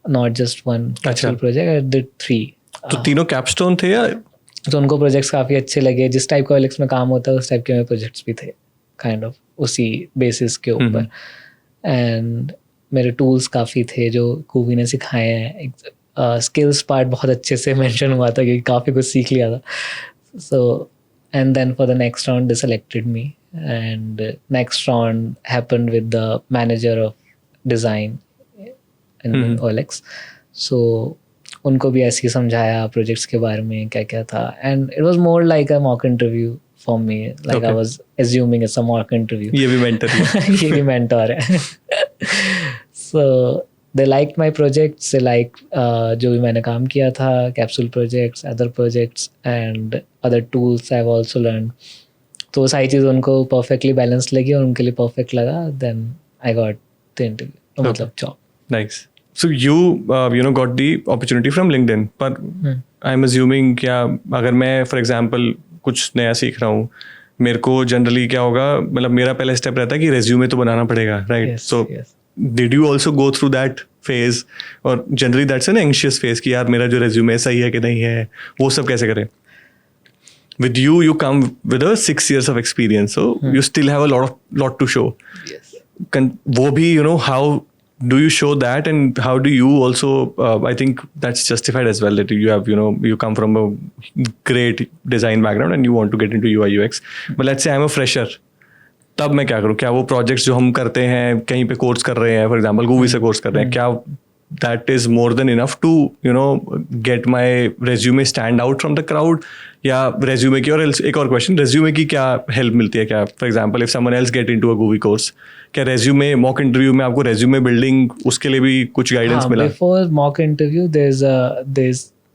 not just one capsule project. I did 3. तो तीनों कैपस्टोन थे या? तो उनको प्रोजेक्ट्स काफ़ी अच्छे लगे, जिस टाइप का OLX में काम होता है उस टाइप के मेरे प्रोजेक्ट्स भी थे, काइंड ऑफ उसी बेसिस के ऊपर, एंड मेरे टूल्स काफ़ी थे जो कूवी ने सिखाए हैं। स्किल्स पार्ट बहुत अच्छे से मेंशन हुआ था क्योंकि काफ़ी कुछ सीख लिया था। So and then for the next round they selected me and next round happened with the manager of design in OLX. सो उनको भी ऐसे ही समझाया प्रोजेक्ट्स के बारे में क्या क्या था, and it was more like a mock interview for me. Like I Okay. was assuming it's a mock interview. ये भी mentor है. ये भी mentor है. So they liked my projects. They like जो भी मैंने काम किया था, capsule projects, other projects and other tools I've also learned. तो वो सारी चीज़ उनको perfectly balanced लगी और उनके लिए perfect लगा. Then I got the interview. तो मतलब job. Nice. So you got the opportunity from LinkedIn. पर I'm assuming क्या अगर मैं for example कुछ नया सीख रहा हूँ, मेरे को जनरली क्या होगा, मतलब मेरा पहला स्टेप रहता है कि रेज्यूमे तो बनाना पड़ेगा, राइट? Yes, सो yes. Did you also go through that phase, और generally that's an anxious phase कि यार मेरा जो रेज्यूमे सही है कि नहीं है, वो सब कैसे करें? With you come with a 6 years of experience, so you still have a lot to show. Yes. वो भी how do you show that, and how do you also I think that's justified as well, that you have you come from a great design background and you want to get into UI UX, but let's say I'm a fresher, तब मैं क्या करूँ? क्या वो projects जो हम करते हैं, कहीं पे कोर्स कर रहे हैं, फॉर एग्जांपल गूवी से कोर्स कर रहे हैं, क्या that is more than enough to get my resume stand out from the crowd? या resume की, और एक और क्वेश्चन, resume की क्या हेल्प मिलती है? क्या for example if someone else get into a Guvi course, क्या resume mock interview में आपको resume building उसके लिए भी कुछ गाइडेंस मिला? Before mock interview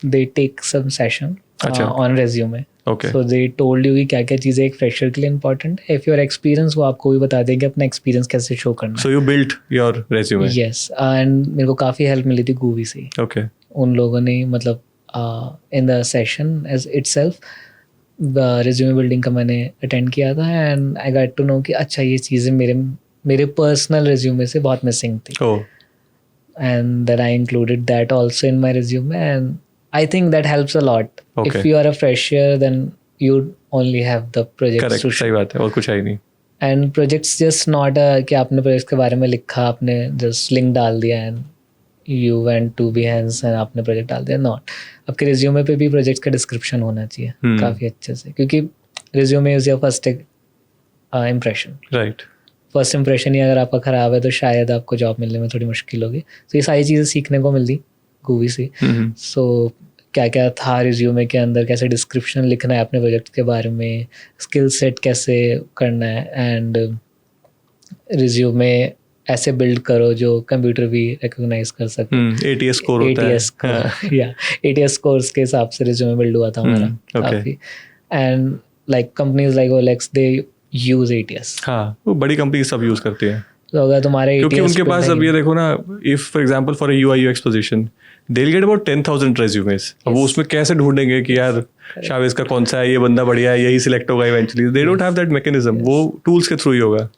they take some session on resume. Okay. So they told you कि क्या क्या चीज़ें एक फ्रेशर के लिए इंपॉर्टेंट है. If your experience, वो आपको भी बता देंगे अपना एक्सपीरियंस कैसे शो करना है. So you built your resume. Yes, and मेरे को काफ़ी हेल्प मिली थी गूवी से. Okay. उन लोगों ने मतलब in the session as itself resume building का मैंने अटेंड किया था, and I got to know कि अच्छा ये चीज़ें मेरे पर्सनल रिज्यूमे से बहुत मिसिंग थी. Oh. And then I included that also in my resume, and I think that helps a lot. Okay. If you are a fresher, then you only have the projects Correct. to show. सही बात है, और कुछ है ही नहीं. And projects just not कि आपने project के बारे में लिखा, आपने just link डाल दिया and you went to Behance and आपने प्रोजेक्ट डाल दिया. Not. आपके रिज्यूमे पे भी प्रोजेक्ट का डिस्क्रिप्शन होना चाहिए काफ़ी अच्छे से, क्योंकि resume is your first impression. Right. First impression ही अगर आपका ख़राब है तो शायद आपको जॉब मिलने में थोड़ी मुश्किल होगी. तो ये सारी चीज़ें सीखने को मिलती गूवी से. सो क्या क्या था रिज्यूमे के अंदर, कैसे डिस्क्रिप्शन लिखना है अपने प्रोजेक्ट के बारे में, स्किल सेट कैसे करना है, एंड रिज्यूमे ऐसे बिल्ड करो जो कंप्यूटर भी रिकॉग्नाइज कर सके. ATS स्कोर होता है. या ATS स्कोर्स के हिसाब से रिज्यूमे बिल्ड हुआ था हमारा काफ़ी. And like companies like OLX they use ATS. हाँ, वो बड़ी कंपनी सब यूज करती है. तो अगर तुम्हारे क्योंकि ATS उनके पे पास नहीं- अब ये देखो ना, if for example for a UI UX position they'll get about 10,000 resumes. अब वो उसमें कैसे ढूंढेंगे कि यार शावेज का कौन सा है, ये बंदा बढ़िया है, यही सिलेक्ट होगा eventually. They don't have that mechanism. वो टूल्स के थ्रू ही होगा.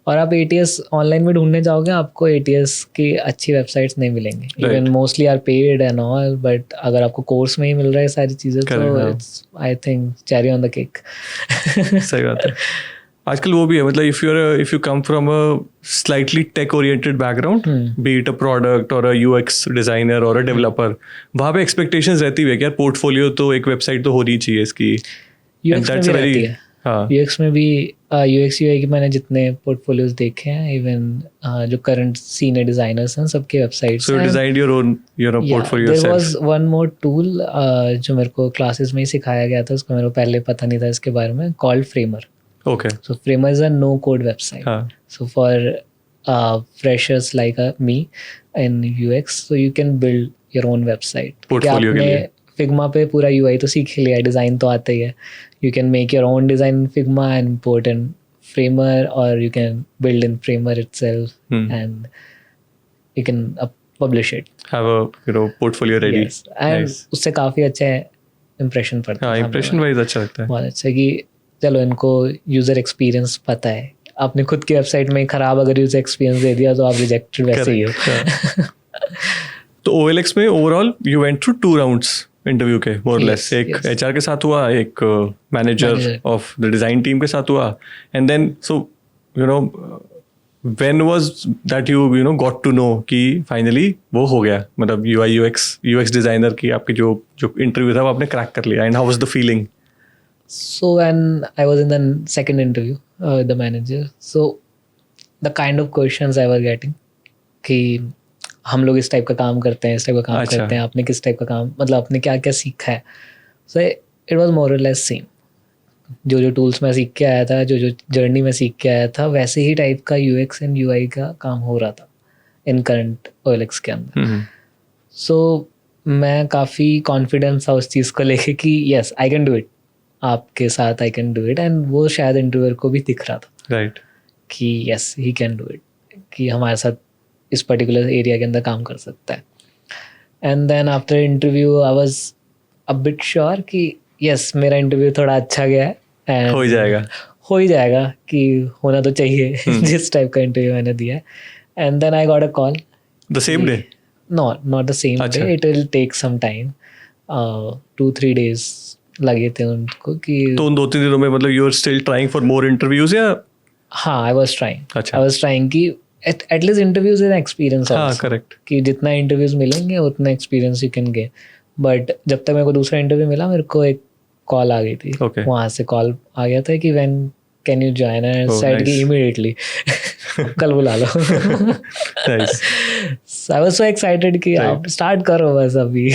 और आप ATS ऑनलाइन में ढूंढने जाओगे, आपको ATS की अच्छी वेबसाइट्स नहीं मिलेंगी. Even mostly are paid and all, but अगर आपको कोर्स में ही मिल रहा है सारी चीज़ें, तो it's I think cherry on the cake. सही बात है. आजकल वो भी है, मतलब if you come from a slightly tech oriented background, be it a product और अ UX डिजाइनर और अ डेवलपर, वहाँ पे एक्सपेक्टेशंस रहती है कि यार पोर्टफोलियो तो एक वेबसाइट तो होनी चाहिए इसकी. UX में भी रहती है. हाँ. UX में भी UX UI के मैंने जितने पोर्टफोलियोज देखे हैं, इवन जो करंट सीनियर डिजाइनर्स हैं, सबके websites. So you designed your own portfolio there yourself. was one more tool जो मेरे को क्लासेस में ही सिखाया गया था, उसको मेरे को पहले पता नहीं था इसके बारे में, called Framer. Okay. So Framer is a no code website. हाँ. So for freshers like me in UX, so you can build your own website. Portfolio के लिए. Figma पे पूरा UI तो सीख लिया, डिज़ाइन तो आता ही है. You can make your own design in Figma and import in Framer, or you can build in Framer itself and you can publish it. Have a portfolio ready. Yes. And Nice. उससे काफ़ी अच्छा impression पड़ता हाँ, है. impression wise अच्छा लगता है. बहुत अच्छा कि चलो इनको यूज़र एक्सपीरियंस पता है. आपने खुद की वेबसाइट में ख़राब अगर यूज़र एक्सपीरियंस दे दिया तो आप रिजेक्टेड वैसे ही हो. तो OLX में overall you went through 2 rounds interview के, मोर लेस. एक yes. HR के साथ हुआ, एक manager of the design team के साथ हुआ, and then so when was that you got to know कि फाइनली वो हो गया, मतलब UI UX डिजाइनर की आपकी जो इंटरव्यू था वो आपने क्रैक कर लिया, and how was the feeling? So when I was in the second interview with the manager, so the kind of questions I was getting कि हम लोग इस टाइप का काम करते हैं, इस टाइप का काम करते हैं, आपने किस टाइप का काम, मतलब आपने क्या क्या सीखा है. So it was more or less same. जो टूल्स मैं सीख के आया था, जो जर्नी में सीख के आया था, वैसे ही टाइप का UX एंड UI का काम हो रहा था इन करंट OLX के अंदर. सो मैं काफ़ी कॉन्फिडेंस था उस चीज़ को लेके कि yes I can do it, आपके साथ I can do it. And वो शायद इंटरव्यूअर को भी दिख रहा था राइट कि yes he can do it, कि हमारे साथ इस पर्टिकुलर एरिया के अंदर काम कर सकता है. And then after interview I was a bit sure कि यस मेरा इंटरव्यू थोड़ा अच्छा गया है एंड हो ही जाएगा कि होना तो चाहिए जिस टाइप का इंटरव्यू मैंने दिया है. And then I got a call the same day. Not the same day, it will take some time. 2-3 days लगे थे उनको कि तो उन 2-3 दिनों में मतलब you are still trying for more interviews या? हाँ, आई वाज ट्राइंग. अच्छा. आई वाज ट्राइंग कि एटलीस्ट इंटरव्यूज इज एक्सपीरियंस. हाँ करेक्ट. कि जितना इंटरव्यूज मिलेंगे उतना experience you can get. But जब तक मेरे को दूसरा इंटरव्यू मिला, मेरे को एक कॉल आ गई थी. Okay. वहाँ से कॉल आ गया था कि when can you join, and Oh, said कि nice. इमीडिएटली कल बुला लो. Nice. I was so excited कि Right. आप स्टार्ट करो बस अभी.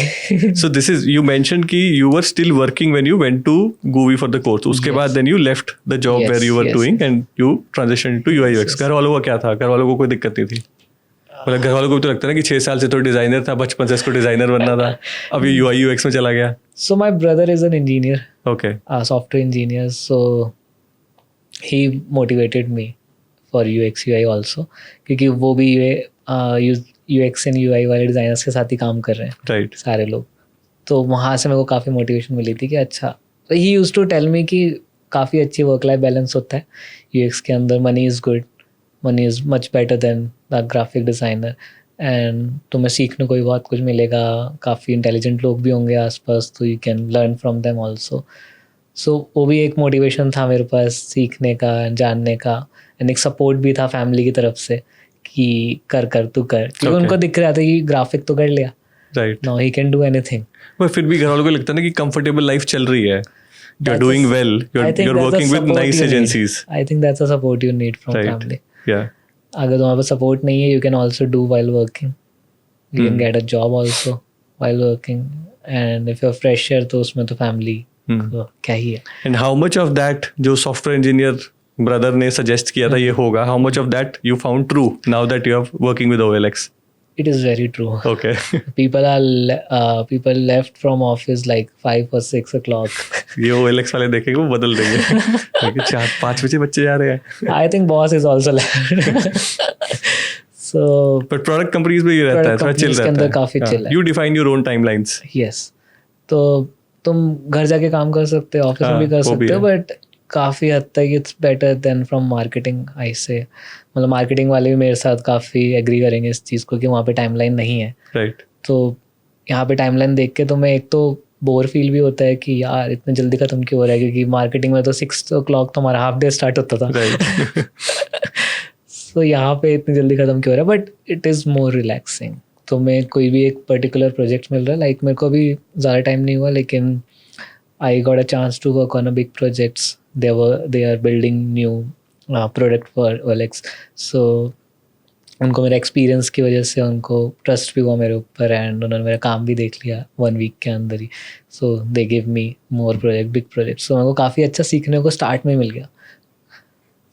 So this is, you mentioned कि you were still working when you went to GUI for the course. उसके Yes. बाद then you left the job Yes, where you were yes, doing yes. and you transitioned to UI UX. Yes. घर वालों का क्या था? घर वालों को कोई दिक्कत नहीं थी? मतलब घर वालों को भी तो लगता है ना कि 6 साल से तो डिजाइनर था, बचपन से इसको डिजाइनर बनना था, अभी UI UX में चला गया. So my brother is an engineer, Okay. a software engineer, so he motivated me for UX UI also, क्योंकि वो भी UX and UI वाले डिज़ाइनर्स के साथ ही काम कर रहे हैं Right. सारे लोग. तो वहाँ से मेरे को काफ़ी मोटिवेशन मिली थी कि अच्छा. He used to tell me कि काफ़ी अच्छी वर्क लाइफ बैलेंस होता है UX के अंदर. Money is good, money is much better than the graphic designer. And तुम्हें सीखने को भी बहुत कुछ मिलेगा, काफ़ी इंटेलिजेंट लोग भी होंगे आसपास, तो you can learn from them also. सो वो भी एक मोटिवेशन था मेरे पास सीखने का, जानने का. एंड एक सपोर्ट भी था फैमिली की तरफ से कि कर तू कर, क्योंकि Okay. उनको दिख रहा था कि ग्राफिक तो कर लिया, Right. Now he can do anything. पर फिर भी घर वालों को लगता है ना कि कंफर्टेबल लाइफ चल रही है. You're doing well. You're working with nice agencies. I think that's a support you need from Right. Family. Yeah. अगर तुम्हारे पास सपोर्ट नहीं है, you can also do while working, you can get a job also while working. And if you are fresher तो उसमें तो family क्या ही है. And how much of that जो सॉफ्टवेयर इंजीनियर ब्रदर ने सजेस्ट किया था ये होगा, how much of that you found true now that you are working with OLX? It is very true. Okay. People left from office like 5 or 6 o'clock. ये OLX वाले देखेंगे वो बदल देंगे. 4-5 बजे बच्चे जा रहे हैं. I think boss is also left. So But product companies में ये रहता है, Product थोड़ा chill companies के रहता अंदर है. काफी chill है. You define your own timelines. yes, तो तुम घर जाके काम कर सकते हो, ऑफिस में भी कर वो भी सकते हो, है. बट काफ़ी हद तक it's better than from marketing. I say मतलब मार्केटिंग वाले भी मेरे साथ काफ़ी एग्री करेंगे इस चीज़ को कि वहाँ पे टाइमलाइन नहीं है. Right. तो यहाँ पे टाइमलाइन देख के तुम्हें एक तो बोर फील भी होता है कि यार इतने जल्दी खत्म क्यों हो रहा है, क्योंकि मार्केटिंग में तो 6 o'clock तो हमारा हाफ डे स्टार्ट होता था. Right. सो यहाँ पे इतनी जल्दी खत्म क्यों हो रहा है, but it is more relaxing. तो मैं कोई भी एक पर्टिकुलर प्रोजेक्ट मिल रहा है, लाइक मेरे को भी ज़्यादा टाइम नहीं हुआ, लेकिन I got a chance to work on a big projects. they are building new product for OLX. So उनको मेरा एक्सपीरियंस की वजह से उनको ट्रस्ट भी हुआ मेरे ऊपर, एंड उन्होंने मेरा काम भी देख लिया 1 week के अंदर ही. So they give me more project, big project. So मेरे को काफ़ी अच्छा सीखने को स्टार्ट में मिल गया.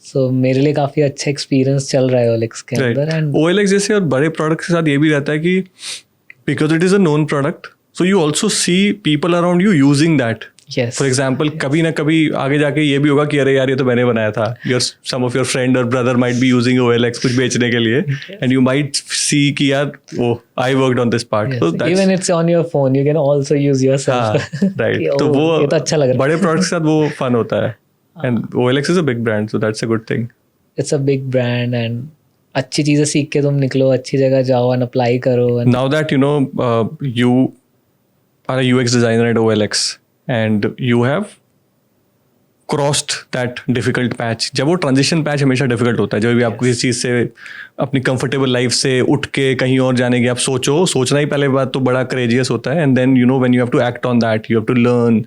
सो मेरे लिए काफ़ी अच्छा एक्सपीरियंस चल रहा है OLX के Right. अंदर. एंड OLX जैसे और बड़े प्रोडक्ट के साथ ये भी रहता है कि because it is a known product, so you also see people around you using that. Yes, for example कभी ना कभी आगे जाके ये भी होगा कि अरे यार ये तो मैंने बनाया था. सम ऑफ योर फ्रेंड और brother might be using OLX कुछ बेचने के लिए, एंड यू माइट सी कि यार वो I worked on this part. Even it's on your phone, you can also use yourself. Right. तो वो ये तो अच्छा लग रहा है. बड़े प्रोडक्ट्स के साथ वो फन होता है. And OLX is a big brand, so that's a good thing. It's a big brand, and अच्छी चीज़ें सीख के तुम निकलो, अच्छी जगह जाओ एंड अप्लाई करो. Now that you know you are a UX designer at OLX and you have crossed that difficult patch. जब वो transition patch हमेशा difficult होता है, जब भी आप किसी चीज़ से अपनी comfortable life से उठ के कहीं और जाने की आप सोचना ही पहले बात तो बड़ा courageous होता है. And then you know when you have to act on that, you have to learn,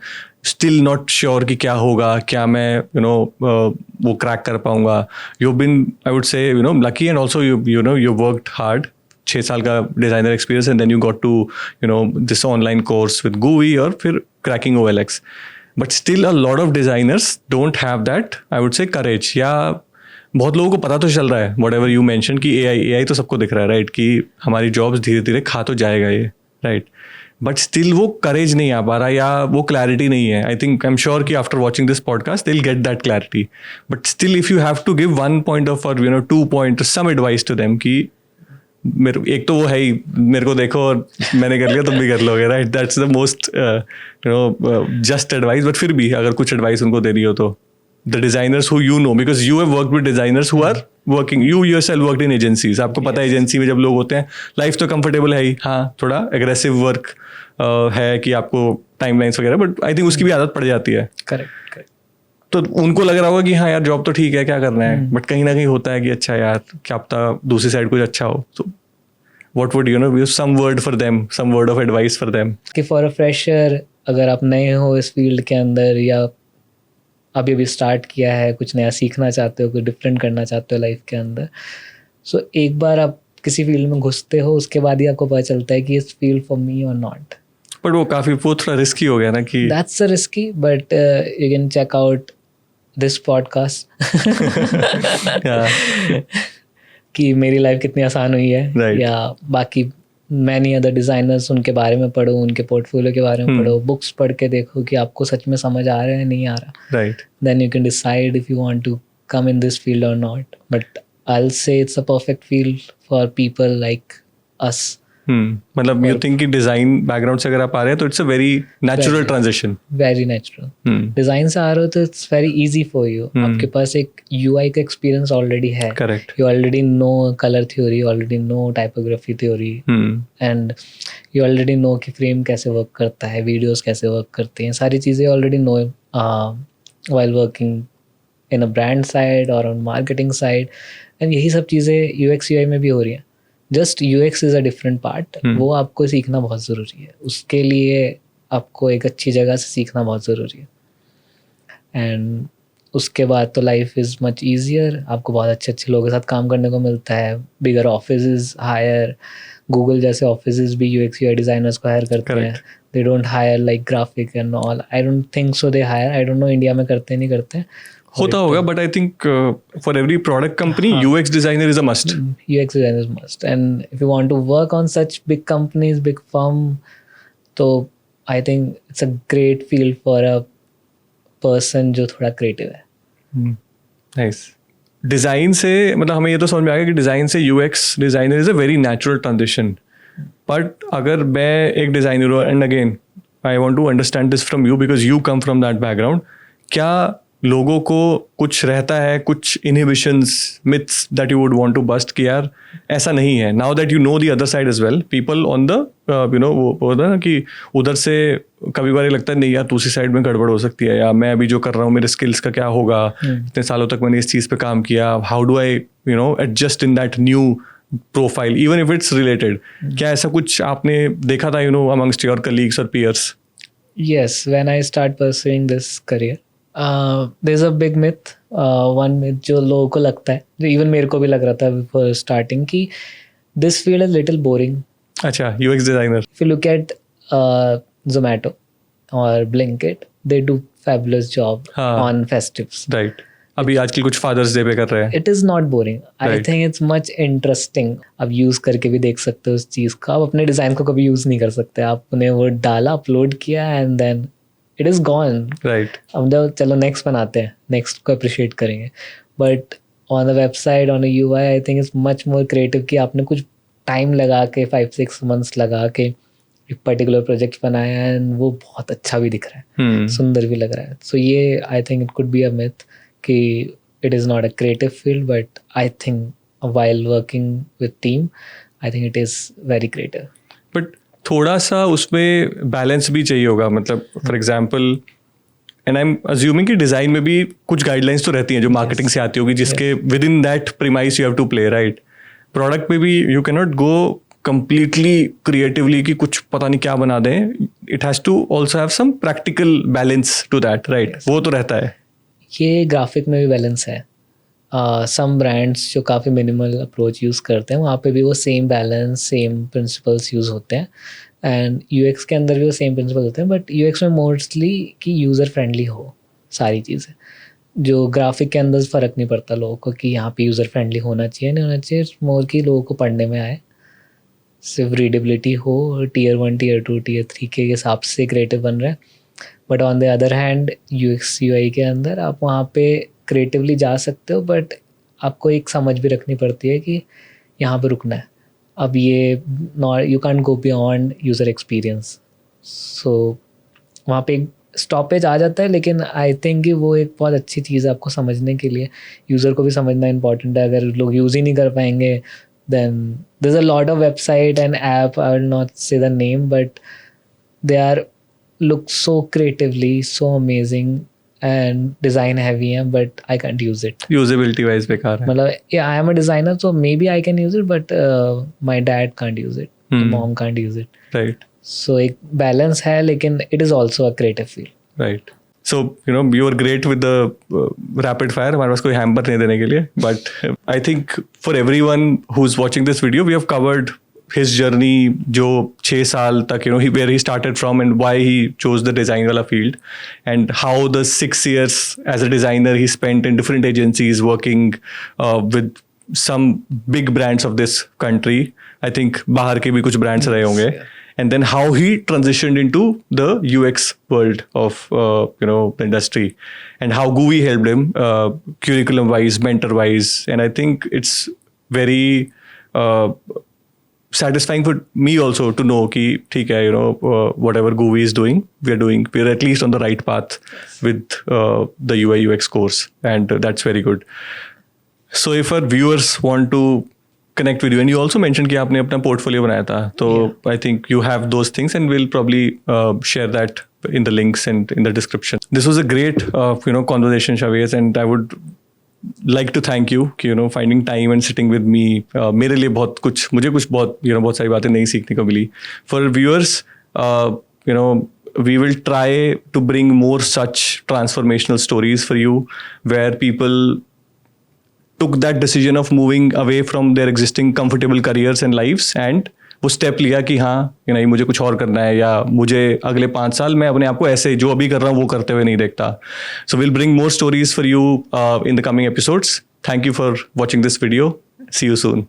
still not sure कि क्या होगा, क्या मैं वो crack कर पाऊंगा. You've been, I would say, lucky, and also you worked hard. 6 साल का designer experience, and then you got to this online course with GUI और फिर cracking OLX. But still a lot of designers don't have that, I would say, courage. या बहुत लोगों को पता तो चल रहा है वट एवर यू मैंशन कि AI तो सबको दिख रहा है, राइट, कि हमारी जॉब्स धीरे धीरे खा तो जाएगा ये, राइट, बट स्टिल वो करेज नहीं आ पा रहा या वो क्लैरिटी नहीं है. I think, I am sure कि after watching this podcast they will get that clarity. But still if you have to give 1 point of और 2 point some advice to them कि मेरे, एक तो वो है ही, मेरे को देखो और मैंने कर लिया तुम भी कर लोगे, right, that's the most just advice. But फिर भी अगर कुछ एडवाइस उनको देनी हो तो the designers who you know, because you have worked with designers who are working, you yourself worked in agencies, आपको पता है एजेंसी में जब लोग होते हैं लाइफ तो कंफर्टेबल है ही, हाँ थोड़ा एग्रेसिव वर्क है कि आपको टाइमलाइंस वगैरह, बट आई थिंक उसकी भी आदत पड़ जाती है. करेक्ट. तो उनको लग रहा होगा कि हाँ यार जॉब तो ठीक है, क्या करना है, बट कहीं ना कहीं होता है कि अच्छा यार क्या पता दूसरी साइड कुछ अच्छा हो. तो what would be some word for them, some word of advice for them? कि फॉर अ फ्रेशर, अगर आप नए हो इस फील्ड के अंदर या अभी स्टार्ट किया है, कुछ नया सीखना चाहते हो, कुछ डिफरेंट करना चाहते हो लाइफ के अंदर, सो एक बार आप किसी फील्ड में घुसते हो उसके बाद ही आपको पता चलता है कि इस फील्ड फॉर मी और नॉट. बट वो काफ़ी, वो थोड़ा रिस्की हो गया ना कि that's a risky, but you can check out this podcast कि मेरी लाइफ कितनी आसान हुई है, Right. या बाकी मैनी अदर डिज़ाइनर्स, उनके बारे में पढ़ो, उनके पोर्टफोलियो के बारे में पढ़ो, बुक्स पढ़ के देखो कि आपको सच में समझ आ रहा है नहीं आ रहा. Right. Then you can decide if you want to come in this field or not. But I'll say it's a perfect field for people like us. मतलब यू थिंक कि डिजाइन बैकग्राउंड से अगर आप आ रहे हैं तो it's a very natural transition. Very natural. Design से आ रहे हो तो it's very easy for you. आपके पास एक UI का एक्सपीरियंस ऑलरेडी है. Correct. You already know color theory, you already know typography theory, and you already know कि frame कैसे वर्क करता है, वीडियोस कैसे वर्क करते हैं, सारी चीज़ें already know while working in a brand side or on marketing side. and यही सब चीज़ें UX UI में भी हो रही हैं. Just UX is a different part, वो आपको सीखना बहुत ज़रूरी है. उसके लिए आपको एक अच्छी जगह से सीखना बहुत ज़रूरी है. एंड उसके बाद तो लाइफ इज़ मच ईजियर. आपको बहुत अच्छे अच्छे लोगों के साथ काम करने को मिलता है. बिगर ऑफिस हायर, गूगल जैसे ऑफिस भी UX UI डिज़ाइनर्स को हायर करते हैं. They don't hire like graphic and all. I don't think so they hire. I don't know India में करते नहीं करते. होता होगा, but I think for every product company UX designer is a must. UX designer is must. And if you want to work on such big companies, big firm, तो I think it's a great field for a person जो थोड़ा creative है. Nice. Design से मतलब हमें ये तो समझ में आ गया कि डिज़ाइन से UX designer is a very natural transition. But अगर मैं एक डिज़ाइनर हूँ, and again I want to understand this from you because you come from that background, क्या लोगों को कुछ रहता है, कुछ inhibitions, myths that you would want to bust कि यार ऐसा नहीं है? Now that you know the other side as well, people on the वो होता है ना कि उधर से कभी बार लगता है नहीं यार दूसरी साइड में गड़बड़ हो सकती है, या मैं अभी जो कर रहा हूँ मेरे स्किल्स का क्या होगा, इतने सालों तक मैंने इस चीज़ पे काम किया, how do I adjust in that new profile even if it's related. क्या ऐसा कुछ आपने देखा था अमंगस्ट योर कलीग्स और peers? Yes, when I start pursuing this career, there's a big myth, one myth जो लोगों को लगता है, जो even मेरे को भी लग रहा था before starting, कि this field is little boring. अच्छा, UX designer. If you look at Zomato or Blinkit, they do fabulous job on festives. Right. अभी आजकल कुछ फादर्स डे पे कर रहे हैं. It is not boring. I think it's much interesting. आप use करके भी देख सकते हो उस चीज़ का. आप अपने डिज़ाइन को कभी यूज़ नहीं कर सकते. आपने वो डाला, अपलोड किया and then it is gone. Right. अब जब चलो नेक्स्ट बनाते हैं, नेक्स्ट को अप्रिशिएट करेंगे. But on a website, on a UI, I think it's much more creative कि आपने कुछ टाइम लगा के 5-6 months लगा के एक पर्टिकुलर प्रोजेक्ट बनाया एंड वो बहुत अच्छा भी दिख रहा है, सुंदर भी लग रहा है. सो ये I think it could be a myth कि it is not a creative field, but I think while working with team, I think it is very creative. But थोड़ा सा उसमें बैलेंस भी चाहिए होगा. मतलब for example, and I am assuming कि design में भी कुछ गाइडलाइंस तो रहती हैं जो मार्केटिंग से आती होगी, जिसके within that premise you have to play, right? Product में भी you can not go completely creatively कि कुछ पता नहीं क्या बना दें. It has to also have some practical balance to that, right? वो तो रहता है. ये ग्राफिक में भी बैलेंस है. सम ब्रांड्स जो काफ़ी मिनिमल अप्रोच यूज़ करते हैं वहाँ पे भी वो same balance same principles use होते हैं एंड यूएक्स के अंदर भी वो सेम प्रिंसिपल होते हैं बट यूएक्स में मोस्टली कि यूज़र फ्रेंडली हो सारी चीज़ें जो ग्राफिक के अंदर फ़र्क नहीं पड़ता लोगों को कि यहाँ पे यूज़र फ्रेंडली होना चाहिए नहीं होना चाहिए मोर कि लोगों को पढ़ने में आए सिर्फ रीडेबिलिटी हो टीयर 1 टीयर 2 टीयर 3 के हिसाब से क्रिएटिव बन रहा है but on the other hand UX UI के अंदर आप वहाँ पे क्रिएटिवली जा सकते हो बट आपको एक समझ भी रखनी पड़ती है कि यहाँ पे रुकना है अब ये not you can't go beyond user experience so वहाँ पे एक स्टॉपेज आ जाता है लेकिन आई थिंक कि वो एक बहुत अच्छी चीज़ है आपको समझने के लिए यूज़र को भी समझना इंपॉर्टेंट है अगर लोग यूज़ ही नहीं कर पाएंगे then there's a lot of website and app I will not say the name but they are look so creatively so amazing and design heavy हैं but I can't use it usability wise बेकार है. मतलब yeah I am a designer so maybe I can use it but my dad can't use it my mom can't use it Right. so एक balance है लेकिन it is also a creative field. Right. So, you were great with the rapid fire. हमारे पास कोई hamper नहीं देने के लिए. But I think for everyone who's watching this video, we have covered his journey जो 6 साल तक, where he started from and why he chose the design वाला field and how the 6 years as a designer he spent in different agencies working with some big brands of this country. I think बाहर के भी कुछ brands रहे होंगे. And then how he transitioned into the UX world of the industry, and how GUI helped him curriculum-wise, mentor-wise, and I think it's very satisfying for me also to know कि ठीक है, whatever GUI is doing, we're at least on the right path with the UI UX course, and that's very good. So if our viewers want to connect with you, and you also mentioned कि आपने अपना portfolio बनाया था, तो I think you have those things, and we'll probably share that in the links and in the description. This was a great conversation, Shavez, and I would like to thank you कि finding time and sitting with me. मेरे लिए मुझे बहुत सारी बातें नई सीखने को मिली. For viewers, we will try to bring more such transformational stories for you where people took that decision of moving away from their existing comfortable careers and lives and वो स्टेप लिया कि हाँ नहीं मुझे कुछ और करना है या मुझे अगले 5 साल मैं अपने आप को ऐसे जो अभी कर रहा हूँ वो करते हुए नहीं देखता. So will bring more stories for you in the coming episodes. Thank you for watching this video. See you soon.